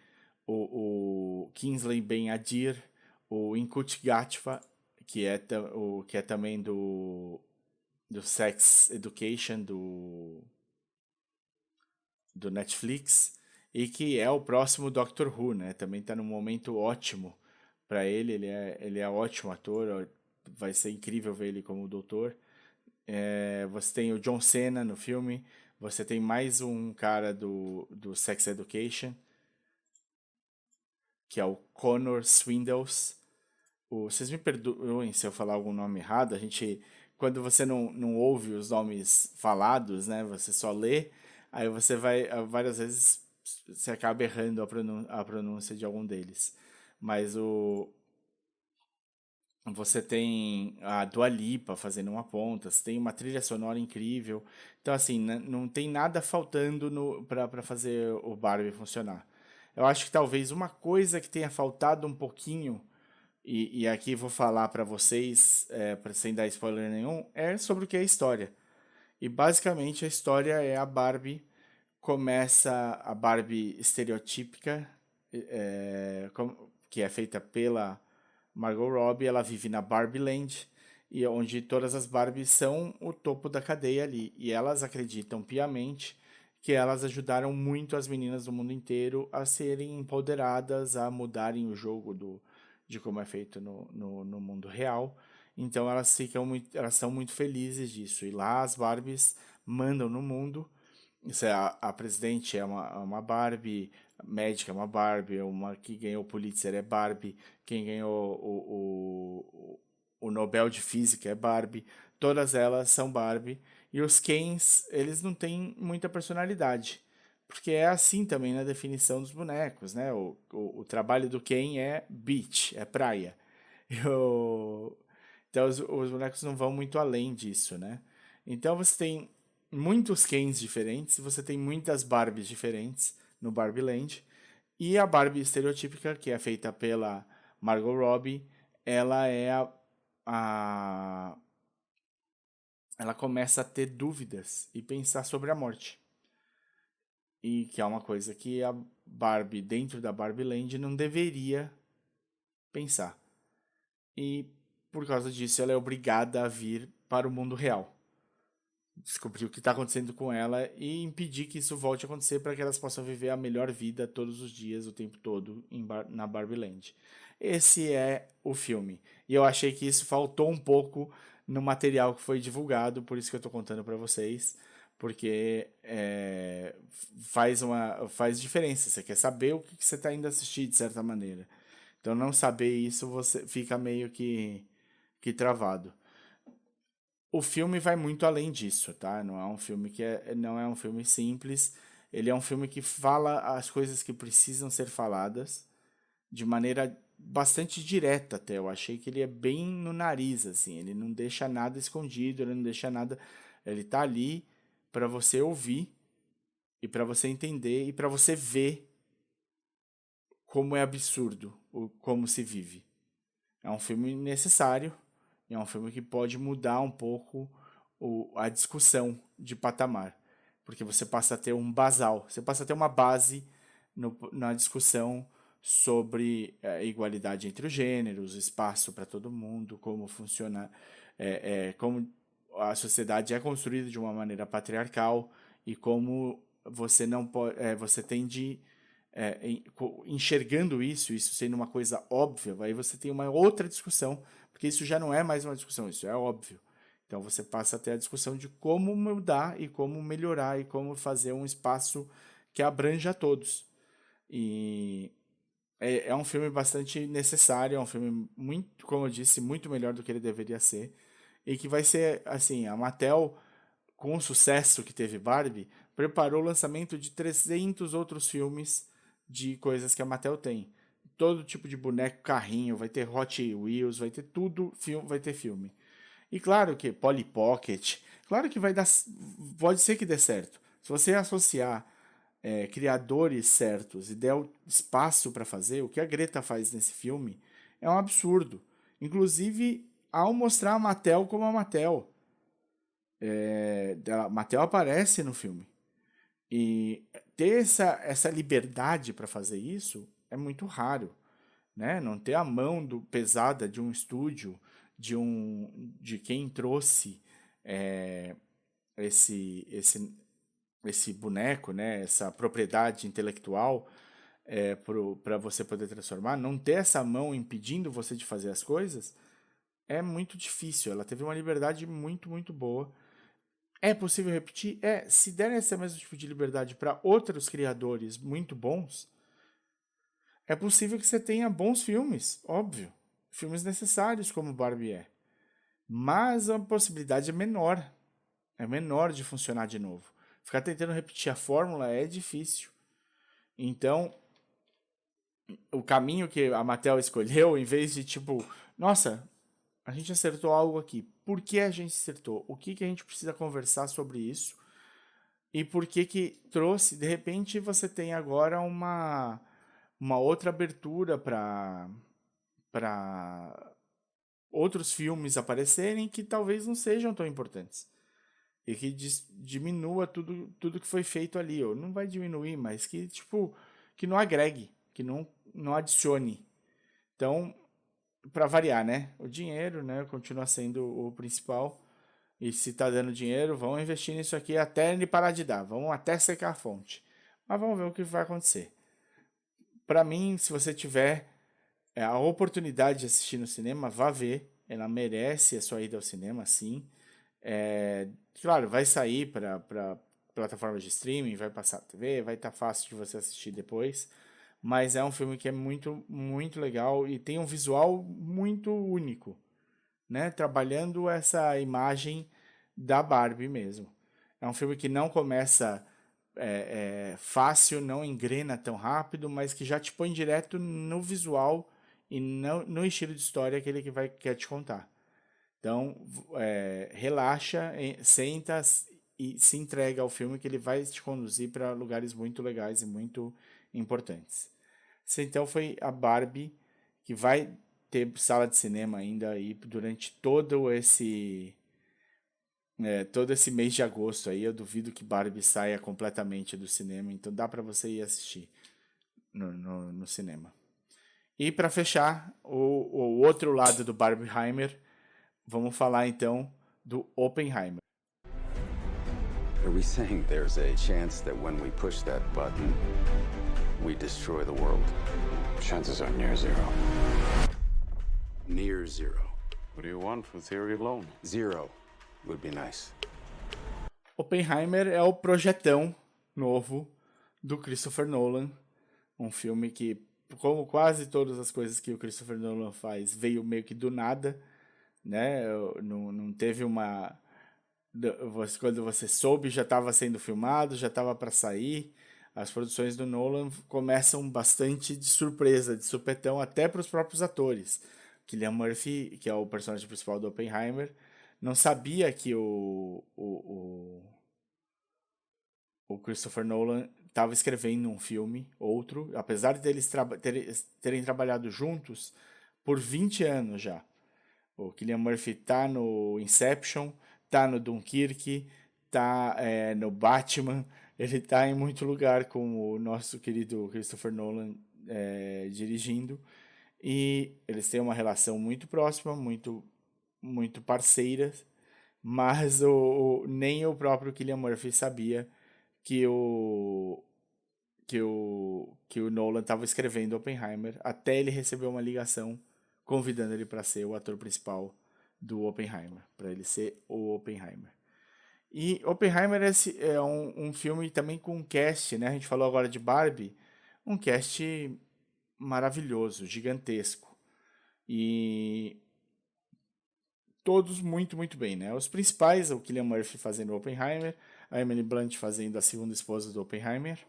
o Kingsley Ben-Adir, o Inkut Gatwa, que é também do Sex Education do Netflix, e que é o próximo Doctor Who, né? Também está num momento ótimo para ele. Ele é ótimo ator, vai ser incrível ver ele como doutor. Você tem o John Cena no filme, você tem mais um cara do Sex Education, que é o Connor Swindells. Vocês me perdoem se eu falar algum nome errado. Quando você não ouve os nomes falados, né, você só lê, aí você vai, várias vezes, você acaba errando a pronúncia de algum deles. Mas você tem a Dua Lipa fazendo uma ponta, você tem uma trilha sonora incrível. Então, assim, não tem nada faltando para fazer o Barbie funcionar. Eu acho que talvez uma coisa que tenha faltado um pouquinho, e aqui vou falar para vocês, sem dar spoiler nenhum, é sobre o que é a história. E basicamente a história é a Barbie. Começa a Barbie estereotípica, que é feita pela Margot Robbie. Ela vive na Barbie Land, e onde todas as Barbies são o topo da cadeia ali. E elas acreditam piamente que elas ajudaram muito as meninas do mundo inteiro a serem empoderadas, a mudarem o jogo de como é feito no mundo real. Então elas são muito felizes disso. E lá as Barbies mandam no mundo. A presidente é uma Barbie, médica é uma Barbie, uma que ganhou o Pulitzer é Barbie, quem ganhou o Nobel de Física é Barbie, todas elas são Barbie, e os Kens, eles não têm muita personalidade, porque é assim também na definição dos bonecos, né? O trabalho do Ken é beach, é praia. Então os bonecos não vão muito além disso, né? Então você tem muitos Kens diferentes, você tem muitas Barbies diferentes no Barbie Land, e a Barbie estereotípica, que é feita pela Margot Robbie, ela é ela começa a ter dúvidas e pensar sobre a morte. E que é uma coisa que a Barbie, dentro da Barbie Land, não deveria pensar. E por causa disso, ela é obrigada a vir para o mundo real. Descobrir o que está acontecendo com ela e impedir que isso volte a acontecer para que elas possam viver a melhor vida todos os dias, o tempo todo, na Barbie Land. Esse é o filme. E eu achei que isso faltou um pouco no material que foi divulgado, por isso que eu estou contando para vocês, porque faz diferença. Você quer saber o que você está indo assistir, de certa maneira. Então, não saber isso, você fica meio que travado. O filme vai muito além disso, tá? Não é um filme não é um filme simples. Ele é um filme que fala as coisas que precisam ser faladas de maneira bastante direta até. Eu achei que ele é bem no nariz, assim. Ele não deixa nada escondido, ele não deixa nada... Ele tá ali para você ouvir e para você entender e para você ver como é absurdo como se vive. É um filme necessário. É um filme que pode mudar um pouco a discussão de patamar. Porque você passa a ter um basal, você passa a ter uma base na discussão sobre a igualdade entre os gêneros, espaço para todo mundo, como funciona, como a sociedade é construída de uma maneira patriarcal e como você não pode, você tende enxergando isso sendo uma coisa óbvia, aí você tem uma outra discussão, porque isso já não é mais uma discussão, isso é óbvio. Então você passa a ter a discussão de como mudar e como melhorar e como fazer um espaço que abranja a todos. E é um filme bastante necessário, é um filme muito, como eu disse, muito melhor do que ele deveria ser. E que vai ser, assim, a Mattel, com o sucesso que teve Barbie, preparou o lançamento de 300 outros filmes de coisas que a Mattel tem. Todo tipo de boneco, carrinho, vai ter Hot Wheels, vai ter tudo, vai ter filme. E claro que Polly Pocket, claro que vai dar, pode ser que dê certo. Se você associar criadores certos e der espaço para fazer, o que a Greta faz nesse filme é um absurdo. Inclusive, ao mostrar a Mattel como a Mattel. A Mattel aparece no filme. E ter essa liberdade para fazer isso é muito raro, né? Não ter a mão pesada de um estúdio, de quem trouxe esse boneco, né? Essa propriedade intelectual para você poder transformar, não ter essa mão impedindo você de fazer as coisas é muito difícil. Ela teve uma liberdade muito, muito boa. É possível repetir? Se der esse mesmo tipo de liberdade para outros criadores muito bons, é possível que você tenha bons filmes, óbvio. Filmes necessários, como Barbie é. Mas a possibilidade é menor. É menor de funcionar de novo. Ficar tentando repetir a fórmula é difícil. Então, o caminho que a Mattel escolheu, em vez de nossa, a gente acertou algo aqui. Por que a gente acertou? O que a gente precisa conversar sobre isso? E por que trouxe? De repente você tem agora uma outra abertura para outros filmes aparecerem que talvez não sejam tão importantes. E que diminua tudo que foi feito ali. Ou não vai diminuir, mas que não agregue, que não adicione. Então, para variar, né? O dinheiro, né, continua sendo o principal. E se tá dando dinheiro, vamos investir nisso aqui até ele parar de dar. Vamos até secar a fonte. Mas vamos ver o que vai acontecer. Para mim, se você tiver a oportunidade de assistir no cinema, vá ver. Ela merece a sua ida ao cinema, sim. Claro, vai sair plataformas de streaming, vai passar na TV, vai estar fácil de você assistir depois. Mas é um filme que é muito, muito legal e tem um visual muito único, né? Trabalhando essa imagem da Barbie mesmo. É um filme que não começa fácil, não engrena tão rápido, mas que já te põe direto no visual e no estilo de história que ele quer te contar. Então, relaxa, senta e se entrega ao filme que ele vai te conduzir para lugares muito legais e muito importantes. Então foi a Barbie, que vai ter sala de cinema ainda aí durante todo esse mês de agosto aí. Eu duvido que Barbie saia completamente do cinema, então dá para você ir assistir no cinema. E para fechar, o outro lado do Barbieheimer, vamos falar então do Oppenheimer. Are we saying there's a chance that when we push that button, we destroy the world? Chances are near zero. Near zero. What do you want for theory alone? Zero would be nice. Oppenheimer é o projetão novo do Christopher Nolan. Um filme que, como quase todas as coisas que o Christopher Nolan faz, veio meio que do nada, né? Não teve uma... Quando você soube, já estava sendo filmado, já estava para sair. As produções do Nolan começam bastante de surpresa, de supetão, até para os próprios atores. Cillian Murphy, que é o personagem principal do Oppenheimer, não sabia que o Christopher Nolan estava escrevendo um filme, outro, apesar de eles terem trabalhado juntos por 20 anos já. O Cillian Murphy tá no Inception, tá no Dunkirk, tá no Batman, ele tá em muito lugar com o nosso querido Christopher Nolan dirigindo, e eles têm uma relação muito próxima, muito, muito parceira, mas nem o próprio Cillian Murphy sabia que o Nolan estava escrevendo Oppenheimer, até ele receber uma ligação convidando ele para ser o ator principal do Oppenheimer, para ele ser o Oppenheimer. E Oppenheimer é um filme também com um cast, né? A gente falou agora de Barbie, um cast maravilhoso, gigantesco. E todos muito, muito bem, né? Os principais, o Cillian Murphy fazendo o Oppenheimer, a Emily Blunt fazendo a segunda esposa do Oppenheimer,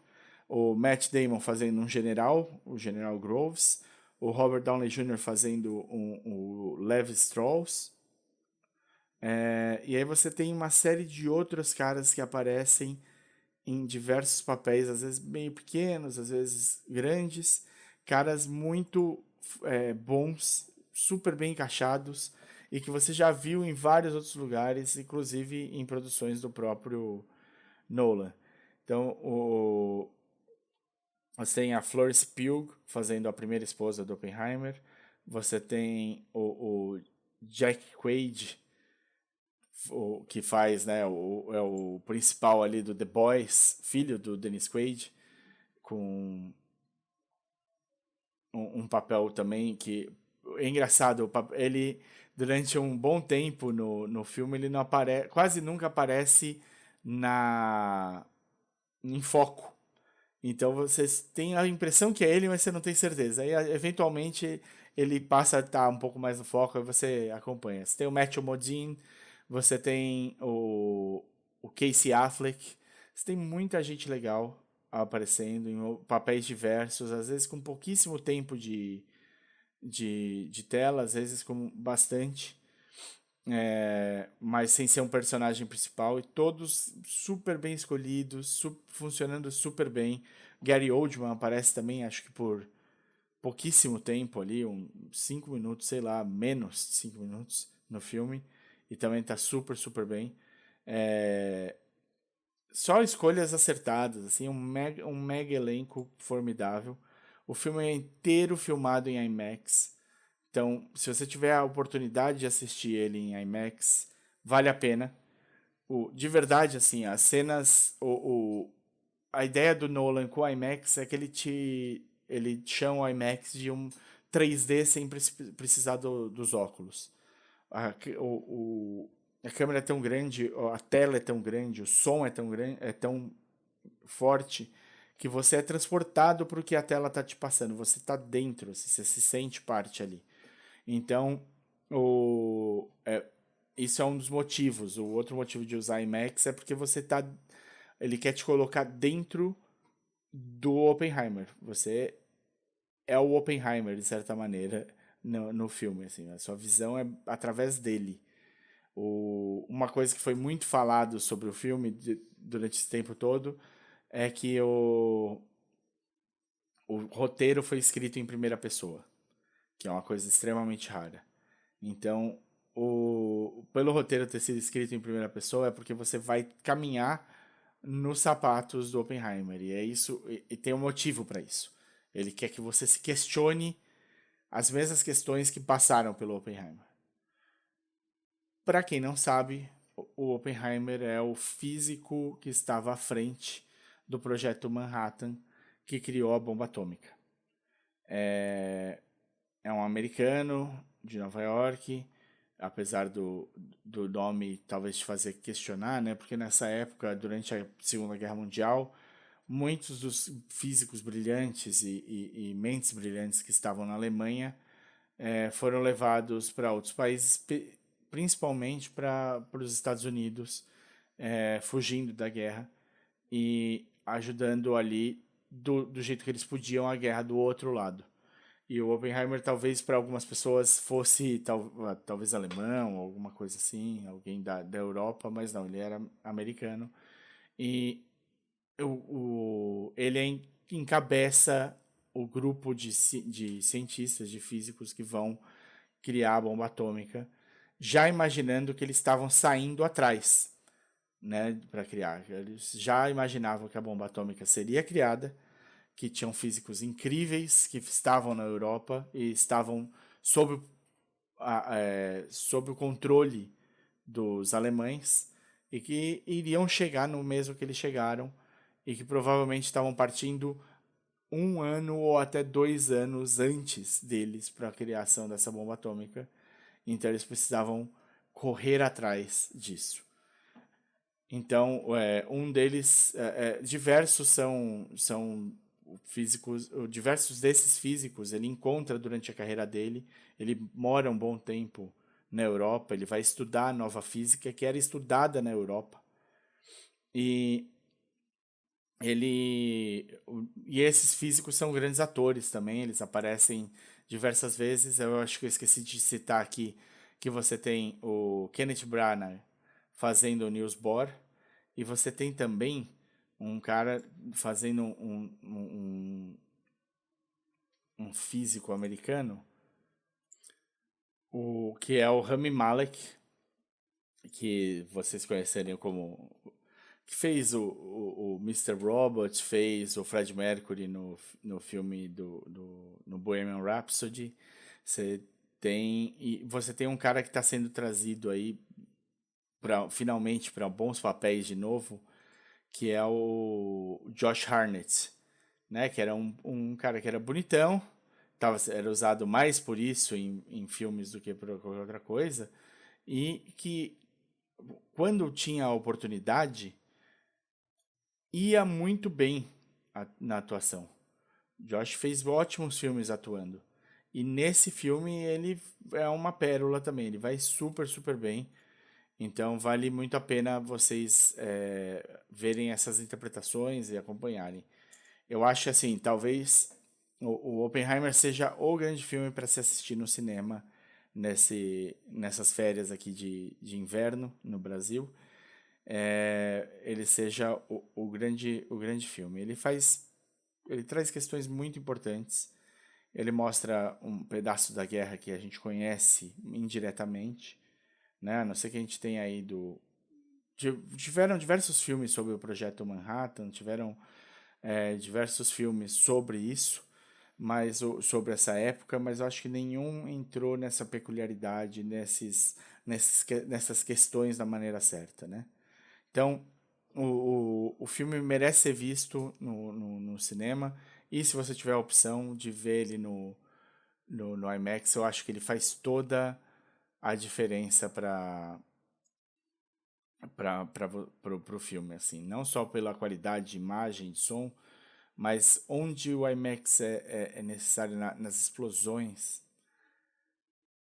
o Matt Damon fazendo um general, o General Groves, o Robert Downey Jr. fazendo o Levi Strauss. E aí você tem uma série de outros caras que aparecem em diversos papéis, às vezes meio pequenos, às vezes grandes, caras muito bons, super bem encaixados, e que você já viu em vários outros lugares, inclusive em produções do próprio Nolan. Então, você tem a Florence Pugh fazendo a primeira esposa do Oppenheimer, você tem o Jack Quaid, que faz, né, o principal ali do The Boys, filho do Dennis Quaid, com um papel também que é engraçado. Ele, durante um bom tempo no filme, ele não aparece, quase nunca aparece em foco. Então você tem a impressão que é ele, mas você não tem certeza. Aí eventualmente ele passa a estar um pouco mais no foco e você acompanha. Você tem o Matthew Modine, você tem o Casey Affleck, você tem muita gente legal aparecendo em papéis diversos, às vezes com pouquíssimo tempo de tela, às vezes com bastante, mas sem ser um personagem principal, e todos super bem escolhidos, funcionando super bem. Gary Oldman aparece também, acho que por pouquíssimo tempo ali, 5 minutos, sei lá, menos de 5 minutos no filme, e também tá super, super bem. Só escolhas acertadas, assim, um mega elenco formidável. O filme é inteiro filmado em IMAX, então se você tiver a oportunidade de assistir ele em IMAX, vale a pena. De verdade, assim, as cenas, a ideia do Nolan com o IMAX é que ele chama o IMAX de um 3D sem precisar dos óculos. a câmera é tão grande, a tela é tão grande, o som é tão grande, é tão forte, que você é transportado para o que a tela está te passando. Você está dentro, você se sente parte ali. Então, isso é um dos motivos. O outro motivo de usar IMAX é porque ele quer te colocar dentro do Oppenheimer. Você é o Oppenheimer, de certa maneira, no filme. Assim, a sua visão é através dele. Uma coisa que foi muito falado sobre o filme durante esse tempo todo é que o roteiro foi escrito em primeira pessoa, que é uma coisa extremamente rara. Então, pelo roteiro ter sido escrito em primeira pessoa é porque você vai caminhar nos sapatos do Oppenheimer, e é isso, e tem um motivo para isso. Ele quer que você se questione as mesmas questões que passaram pelo Oppenheimer. Para quem não sabe, o Oppenheimer é o físico que estava à frente do projeto Manhattan, que criou a bomba atômica. É um americano de Nova York, apesar do nome talvez te fazer questionar, né? Porque nessa época, durante a Segunda Guerra Mundial, muitos dos físicos brilhantes e mentes brilhantes que estavam na Alemanha foram levados para outros países, principalmente para os Estados Unidos, fugindo da guerra e ajudando ali do jeito que eles podiam a guerra do outro lado. E o Oppenheimer talvez para algumas pessoas fosse talvez alemão, alguma coisa assim, alguém da Europa, mas não, ele era americano. E ele encabeça o grupo de cientistas, de físicos que vão criar a bomba atômica, já imaginando que eles estavam saindo atrás, né, para criar. Eles já imaginavam que a bomba atômica seria criada, que tinham físicos incríveis que estavam na Europa e estavam sob o controle dos alemães e que iriam chegar no mesmo que eles chegaram e que provavelmente estavam partindo 1 ano ou até 2 anos antes deles para a criação dessa bomba atômica. Então eles precisavam correr atrás disso. Então, um deles, diversos são físicos, diversos desses físicos ele encontra durante a carreira dele. Ele mora um bom tempo na Europa, ele vai estudar a nova física que era estudada na Europa. E esses físicos são grandes atores também, eles aparecem diversas vezes. Eu acho que eu esqueci de citar aqui que você tem o Kenneth Branagh fazendo o Niels Bohr, e você tem também um cara fazendo um físico americano, que é o Rami Malek, que vocês conhecerem como... que fez o Mr. Robot, fez o Fred Mercury no filme no Bohemian Rhapsody. Você tem um cara que está sendo trazido aí finalmente para bons papéis de novo, que é o Josh Hartnett, né? Que era um cara que era bonitão, era usado mais por isso em filmes do que por qualquer outra coisa, e que quando tinha a oportunidade ia muito bem na atuação. Josh fez ótimos filmes atuando, e nesse filme ele é uma pérola também, ele vai super, super bem. Então vale muito a pena vocês verem essas interpretações e acompanharem. Eu acho assim, talvez o Oppenheimer seja o grande filme para se assistir no cinema nessas férias aqui de inverno no Brasil. Ele seja o grande filme. Ele traz questões muito importantes. Ele mostra um pedaço da guerra que a gente conhece indiretamente, né? A não ser que a gente tenha aí tiveram diversos filmes sobre o Projeto Manhattan, tiveram diversos filmes sobre isso, mas sobre essa época, mas eu acho que nenhum entrou nessa peculiaridade, nessas questões da maneira certa, né? Então, o filme merece ser visto no cinema, e se você tiver a opção de ver ele no IMAX, eu acho que ele faz toda a diferença para pro filme, assim. Não só pela qualidade de imagem, de som, mas onde o IMAX é necessário nas explosões,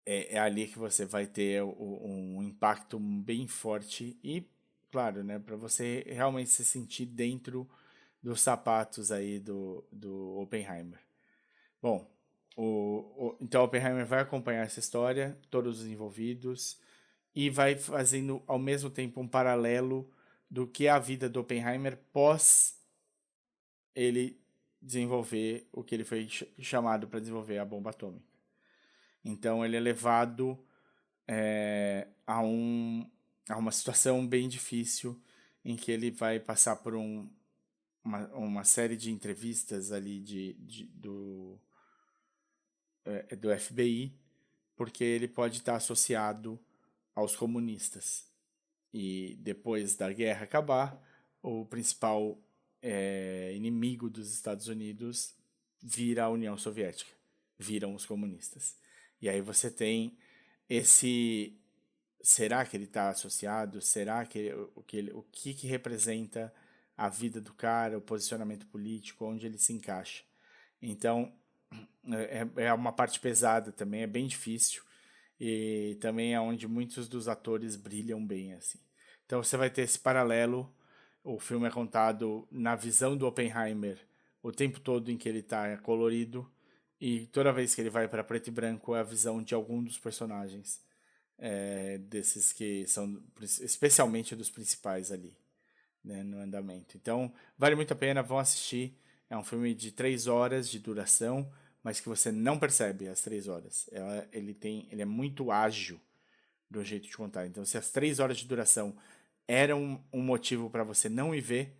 é ali que você vai ter um impacto bem forte e, claro, né, para você realmente se sentir dentro dos sapatos aí do Oppenheimer. Bom, então Oppenheimer vai acompanhar essa história, todos os envolvidos, e vai fazendo ao mesmo tempo um paralelo do que é a vida do Oppenheimer pós ele desenvolver o que ele foi chamado para desenvolver, a bomba atômica. Então ele é levado a uma situação bem difícil em que ele vai passar por uma série de entrevistas ali do FBI, porque ele pode estar associado aos comunistas. E depois da guerra acabar, o principal inimigo dos Estados Unidos vira a União Soviética, viram os comunistas. E aí você tem esse... Será que ele está associado? Será que o que representa a vida do cara, o posicionamento político, onde ele se encaixa? Então, é uma parte pesada também, é bem difícil. E também é onde muitos dos atores brilham bem, assim. Então você vai ter esse paralelo. O filme é contado na visão do Oppenheimer o tempo todo em que ele está colorido, e toda vez que ele vai para preto e branco é a visão de algum dos personagens, desses que são especialmente dos principais ali, né, no andamento. Então vale muito a pena, vão assistir. É um filme de 3 horas de duração, mas que você não percebe as 3 horas. Ele é muito ágil do jeito de contar. Então, se as 3 horas de duração eram um motivo para você não ir ver,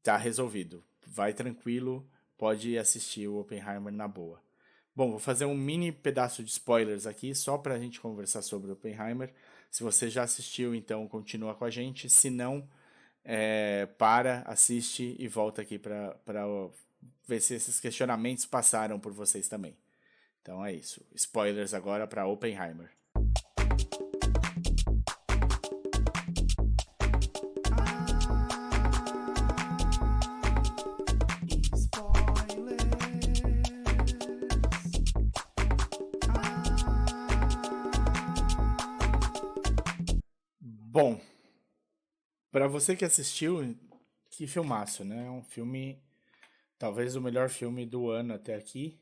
tá resolvido. Vai tranquilo, pode assistir o Oppenheimer na boa. Bom, vou fazer um mini pedaço de spoilers aqui, só para a gente conversar sobre o Oppenheimer. Se você já assistiu, então continua com a gente. Se não, assiste e volta aqui para ver se esses questionamentos passaram por vocês também. Então é isso. Spoilers agora para Oppenheimer. Bom, para você que assistiu, que filmaço, né? É um filme, talvez o melhor filme do ano até aqui,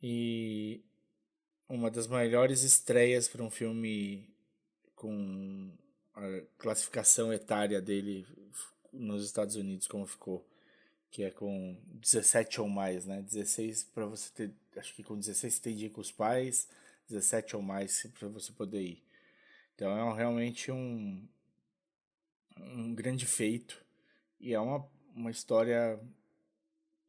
e uma das melhores estreias para um filme com a classificação etária dele nos Estados Unidos, como ficou, que é com 17 ou mais, né? 16 para você ter, acho que com 16 você tem de ir com os pais, 17 ou mais para você poder ir. Então é realmente um grande feito, e é uma história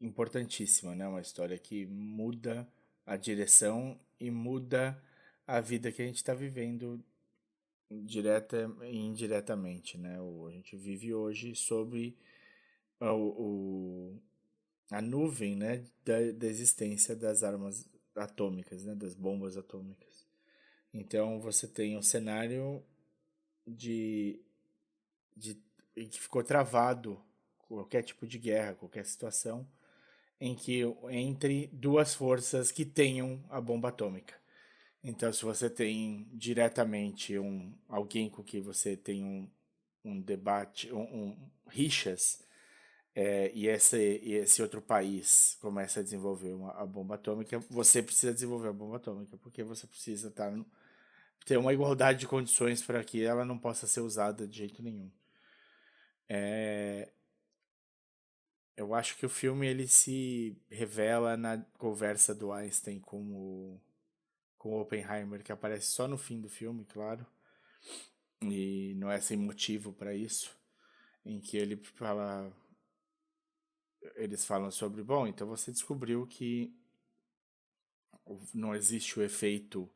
importantíssima, né? Uma história que muda a direção e muda a vida que a gente está vivendo direta e indiretamente, né? A gente vive hoje sob a nuvem, né, da existência das armas atômicas, né, das bombas atômicas. Então você tem um cenário em que ficou travado qualquer tipo de guerra, qualquer situação entre duas forças que tenham a bomba atômica. Então, se você tem diretamente alguém com que você tem um debate, rixas, e esse outro país começa a desenvolver a bomba atômica, você precisa desenvolver a bomba atômica, porque você precisa ter uma igualdade de condições para que ela não possa ser usada de jeito nenhum. Eu acho que o filme ele se revela na conversa do Einstein com o Oppenheimer, que aparece só no fim do filme, claro, e não é sem motivo para isso, em que eles falam sobre, bom, então você descobriu que não existe o efeito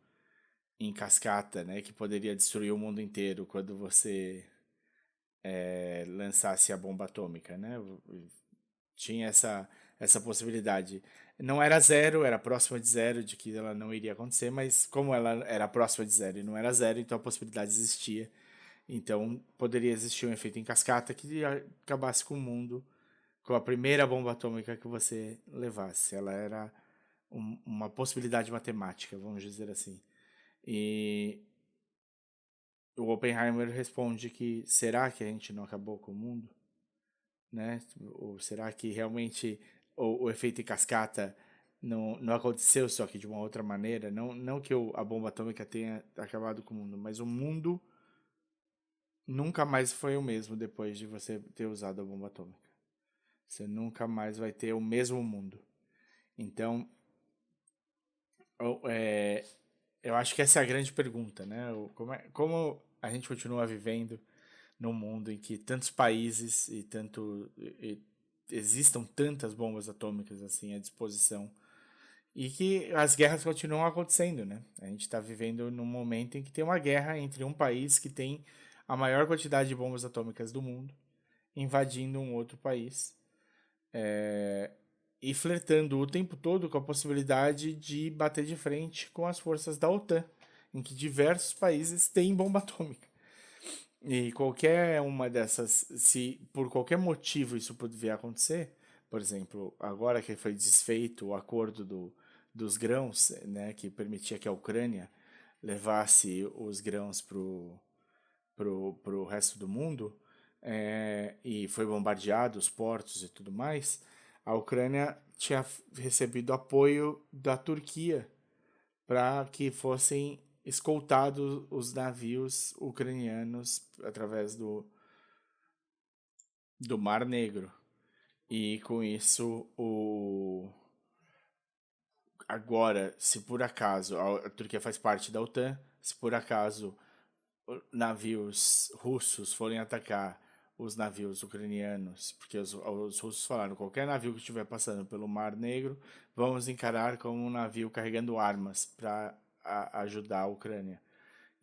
em cascata, né, que poderia destruir o mundo inteiro quando você lançasse a bomba atômica, né? Tinha essa possibilidade. Não era zero, era próxima de zero, de que ela não iria acontecer, mas como ela era próxima de zero e não era zero, então a possibilidade existia. Então, poderia existir um efeito em cascata que acabasse com o mundo, com a primeira bomba atômica que você levasse. Ela era uma possibilidade matemática, vamos dizer assim. E o Oppenheimer responde que será que a gente não acabou com o mundo? Né? Ou será que realmente o efeito em cascata não aconteceu, só que de uma outra maneira? Não que a bomba atômica tenha acabado com o mundo, mas o mundo nunca mais foi o mesmo depois de você ter usado a bomba atômica. Você nunca mais vai ter o mesmo mundo. Então, eu acho que essa é a grande pergunta, né? Como a gente continua vivendo num mundo em que tantos países e existam tantas bombas atômicas assim à disposição e que as guerras continuam acontecendo, né? A gente está vivendo num momento em que tem uma guerra entre um país que tem a maior quantidade de bombas atômicas do mundo invadindo um outro país e flertando o tempo todo com a possibilidade de bater de frente com as forças da OTAN, em que diversos países têm bomba atômica. E qualquer uma dessas, se por qualquer motivo isso puder acontecer, por exemplo, agora que foi desfeito o acordo dos grãos, né, que permitia que a Ucrânia levasse os grãos pro resto do mundo, e foi bombardeado os portos e tudo mais, a Ucrânia tinha recebido apoio da Turquia para que fossem escoltados os navios ucranianos através do Mar Negro. E com isso, agora, se por acaso, a Turquia faz parte da OTAN, se por acaso navios russos forem atacar os navios ucranianos, porque os russos falaram, qualquer navio que estiver passando pelo Mar Negro, vamos encarar como um navio carregando armas para ajudar a Ucrânia.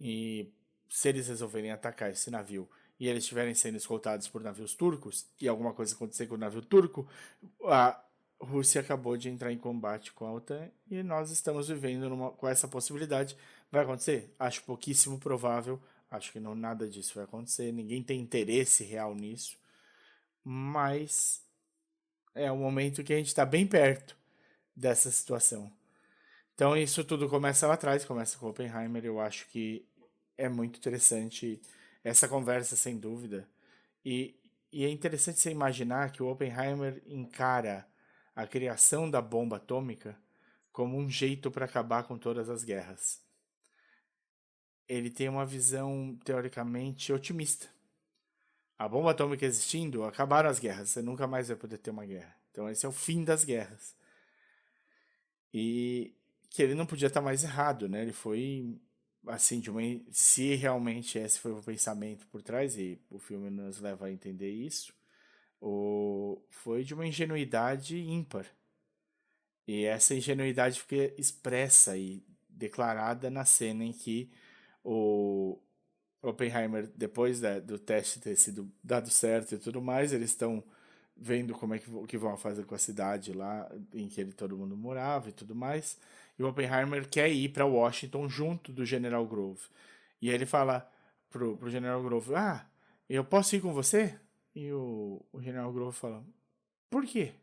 E se eles resolverem atacar esse navio e eles estiverem sendo escoltados por navios turcos e alguma coisa acontecer com o navio turco, a Rússia acabou de entrar em combate com a OTAN e nós estamos vivendo com essa possibilidade. Vai acontecer? Acho pouquíssimo provável. Acho que nada disso vai acontecer. Ninguém tem interesse real nisso. Mas é um momento que a gente está bem perto dessa situação. Então isso tudo começa lá atrás, começa com Oppenheimer. Eu acho que é muito interessante essa conversa, sem dúvida. E é interessante você imaginar que o Oppenheimer encara a criação da bomba atômica como um jeito para acabar com todas as guerras. Ele tem uma visão teoricamente otimista. A bomba atômica existindo, acabaram as guerras. Você nunca mais vai poder ter uma guerra. Então esse é o fim das guerras. E que ele não podia estar mais errado, né? Ele foi assim, se realmente esse foi o pensamento por trás, e o filme nos leva a entender isso, foi de uma ingenuidade ímpar. E essa ingenuidade fica expressa e declarada na cena em que o Oppenheimer, depois do teste ter sido dado certo e tudo mais, eles estão vendo o que vão fazer com a cidade lá em que todo mundo morava e tudo mais. E o Oppenheimer quer ir para Washington junto do General Grove. E aí ele fala pro General Grove, eu posso ir com você? E o General Grove fala, por quê?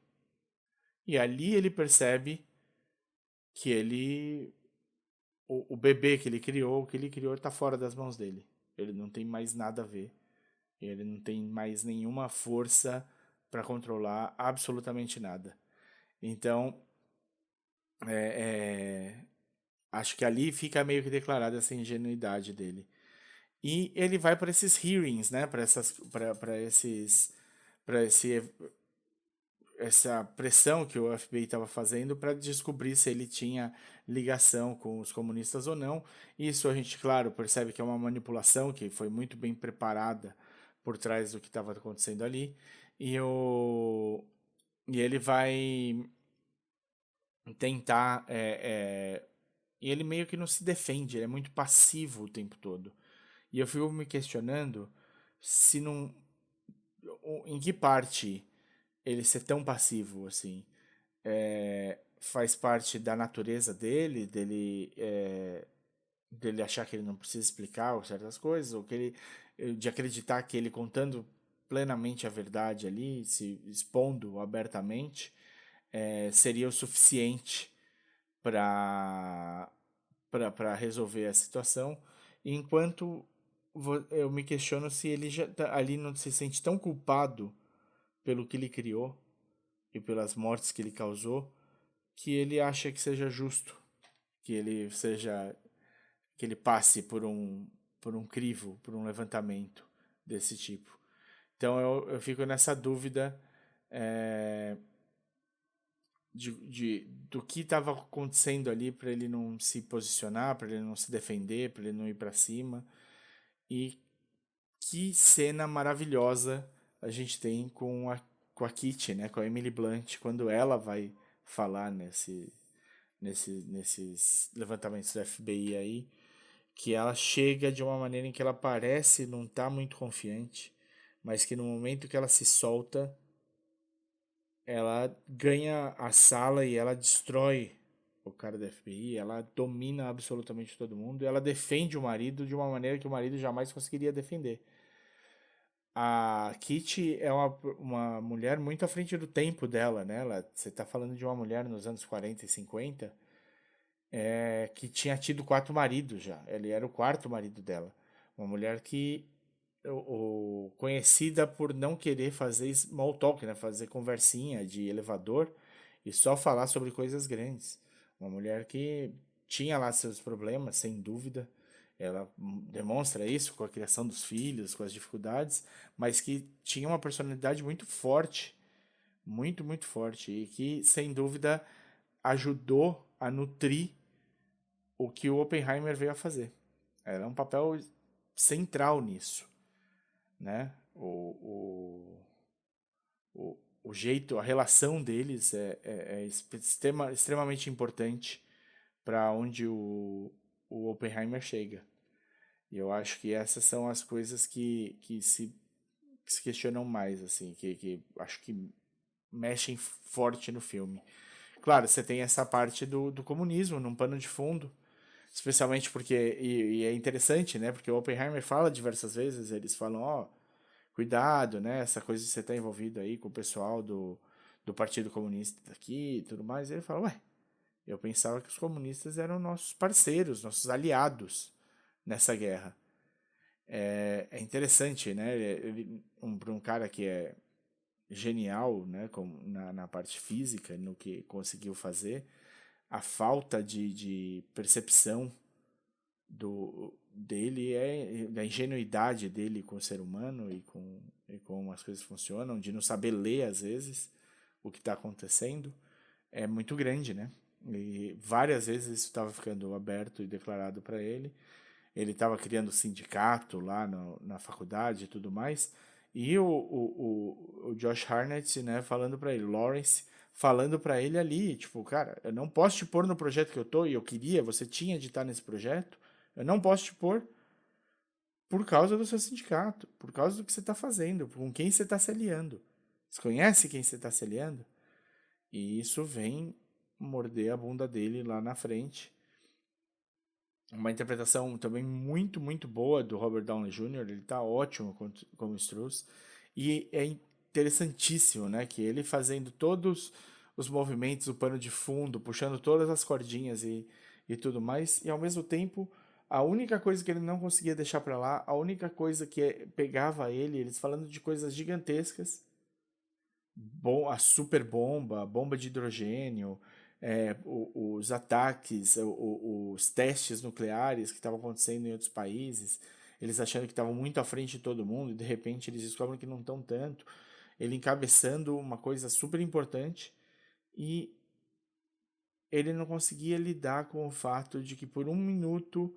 E ali ele percebe que o bebê que ele criou, está fora das mãos dele. Ele não tem mais nada a ver. Ele não tem mais nenhuma força para controlar absolutamente nada. Então, acho que ali fica meio que declarada essa ingenuidade dele. E ele vai para esses hearings, né? Essa pressão que o FBI estava fazendo para descobrir se ele tinha ligação com os comunistas ou não. Isso a gente, claro, percebe que é uma manipulação que foi muito bem preparada por trás do que estava acontecendo ali. E ele vai tentar... e ele meio que não se defende, ele é muito passivo o tempo todo. E eu fico me questionando se não... em que parte ele ser tão passivo, assim, faz parte da natureza dele achar que ele não precisa explicar certas coisas, ou que de acreditar que ele contando plenamente a verdade ali, se expondo abertamente, seria o suficiente para resolver a situação, enquanto eu me questiono se ele já ali não se sente tão culpado pelo que ele criou e pelas mortes que ele causou, que ele acha que seja justo, que ele passe por um crivo, por um levantamento desse tipo. Então eu fico nessa dúvida do que estava acontecendo ali para ele não se posicionar, para ele não se defender, para ele não ir para cima. E que cena maravilhosa a gente tem com a Kitty, né, com a Emily Blunt, quando ela vai falar nesses levantamentos do FBI aí, que ela chega de uma maneira em que ela parece não estar muito confiante, mas que no momento que ela se solta, ela ganha a sala e ela destrói o cara da FBI, ela domina absolutamente todo mundo e ela defende o marido de uma maneira que o marido jamais conseguiria defender. A Kitty é uma mulher muito à frente do tempo dela, né? Você está falando de uma mulher nos anos 40 e 50 que tinha tido 4 maridos já. Ele era o 4º marido dela. Uma mulher que conhecida por não querer fazer small talk, né? Fazer conversinha de elevador e só falar sobre coisas grandes. Uma mulher que tinha lá seus problemas, sem dúvida. Ela demonstra isso com a criação dos filhos, com as dificuldades, mas que tinha uma personalidade muito forte, muito, muito forte, e que, sem dúvida, ajudou a nutrir o que o Oppenheimer veio a fazer. Ela é um papel central nisso, né? O jeito, a relação deles é extremamente importante para onde o Oppenheimer chega. E eu acho que essas são as coisas que se questionam mais, assim, que acho que mexem forte no filme. Claro, você tem essa parte do comunismo num pano de fundo, especialmente porque, e é interessante, né, porque o Oppenheimer fala diversas vezes, eles falam, cuidado, né, essa coisa de você estar envolvido aí com o pessoal do Partido Comunista daqui e tudo mais, e ele fala, eu pensava que os comunistas eram nossos parceiros, nossos aliados nessa guerra. É interessante, né? Para um cara que é genial, né? Na parte física, no que conseguiu fazer, a falta de percepção dele da ingenuidade dele com o ser humano e como as coisas funcionam, de não saber ler às vezes o que está acontecendo, é muito grande, né? E várias vezes isso estava ficando aberto e declarado para ele. Ele estava criando sindicato lá na faculdade e tudo mais. E o Josh Hartnett, né, falando para ele, Lawrence, falando para ele ali, tipo, cara, eu não posso te pôr no projeto que eu tô, e eu queria, você tinha de estar nesse projeto, eu não posso te pôr por causa do seu sindicato, por causa do que você está fazendo, com quem você está se aliando. Você conhece quem você está se aliando? E isso vem morder a bunda dele lá na frente. Uma interpretação também muito, muito boa do Robert Downey Jr., ele tá ótimo como Strauss, e é interessantíssimo, né, que ele fazendo todos os movimentos, o pano de fundo, puxando todas as cordinhas e tudo mais, e ao mesmo tempo, a única coisa que ele não conseguia deixar para lá, a única coisa que pegava ele, eles falando de coisas gigantescas, a super bomba, a bomba de hidrogênio, os ataques, os testes nucleares que estavam acontecendo em outros países, eles achando que estavam muito à frente de todo mundo, e de repente eles descobrem que não estão tanto, ele encabeçando uma coisa super importante, e ele não conseguia lidar com o fato de que por um minuto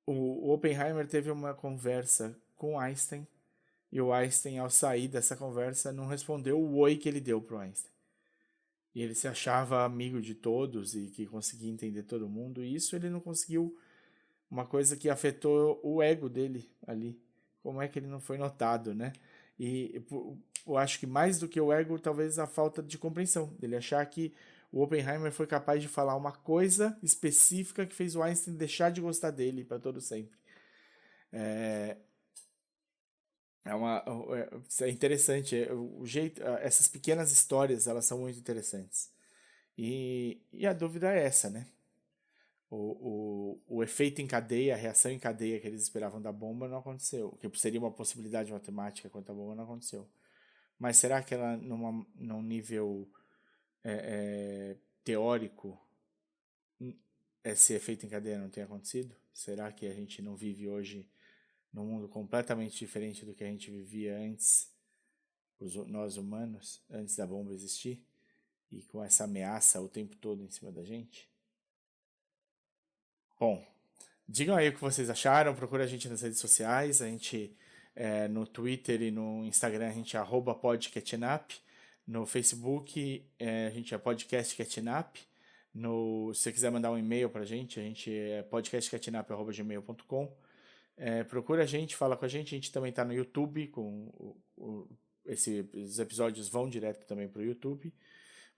o Oppenheimer teve uma conversa com Einstein, e o Einstein, ao sair dessa conversa, não respondeu o oi que ele deu pro Einstein. E ele se achava amigo de todos e que conseguia entender todo mundo. E isso ele não conseguiu, uma coisa que afetou o ego dele ali. Como é que ele não foi notado, né? E eu acho que mais do que o ego, talvez a falta de compreensão. Dele achar que o Oppenheimer foi capaz de falar uma coisa específica que fez o Einstein deixar de gostar dele para todo sempre. É interessante, o jeito, essas pequenas histórias, elas são muito interessantes. E a dúvida é essa, né? O efeito em cadeia, a reação em cadeia que eles esperavam da bomba não aconteceu. Que seria uma possibilidade matemática quanto à bomba, não aconteceu. Mas será que ela, num nível teórico, esse efeito em cadeia não tem acontecido? Será que a gente não vive hoje num mundo completamente diferente do que a gente vivia antes, nós humanos, antes da bomba existir? E com essa ameaça o tempo todo em cima da gente? Bom, digam aí o que vocês acharam, procura a gente nas redes sociais, a gente no Twitter e no Instagram a gente é @podcatchingup, no Facebook a gente é podcastcatchingup, se você quiser mandar um e-mail pra gente, a gente é podcastcatchingup@gmail.com. Procura a gente, fala com a gente também tá no YouTube, esses episódios vão direto também pro YouTube.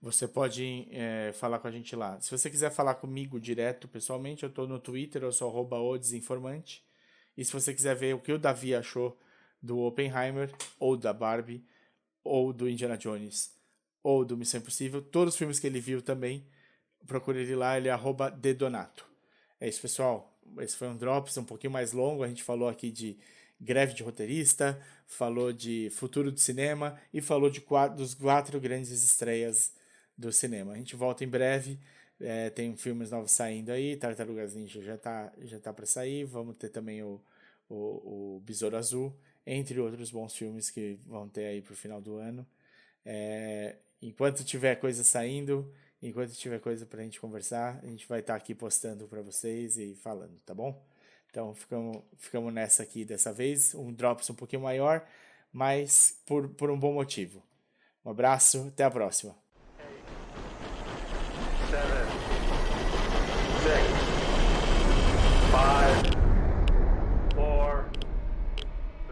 Você pode falar com a gente lá. Se você quiser falar comigo direto, pessoalmente, eu estou no Twitter, eu sou @odesinformante. E se você quiser ver o que o Davi achou do Oppenheimer, ou da Barbie, ou do Indiana Jones, ou do Missão Impossível, todos os filmes que ele viu também, procure ele lá, ele é @dedonato. É isso, pessoal. Esse foi um Drops um pouquinho mais longo, a gente falou aqui de greve de roteirista, falou de futuro do cinema e falou dos 4 grandes estreias do cinema. A gente volta em breve, tem filmes novos saindo aí, Tartarugas Ninja já tá para sair, vamos ter também o Besouro Azul, entre outros bons filmes que vão ter aí pro final do ano. Enquanto tiver coisa saindo, enquanto tiver coisa pra gente conversar, a gente vai estar aqui postando para vocês e falando, tá bom? Então ficamos nessa aqui dessa vez, um Drops um pouquinho maior, mas por um bom motivo. Um abraço, até a próxima. 7, 6, 5, 4,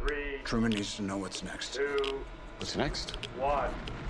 3, Truman needs to know what's next. 2, What's next? 1.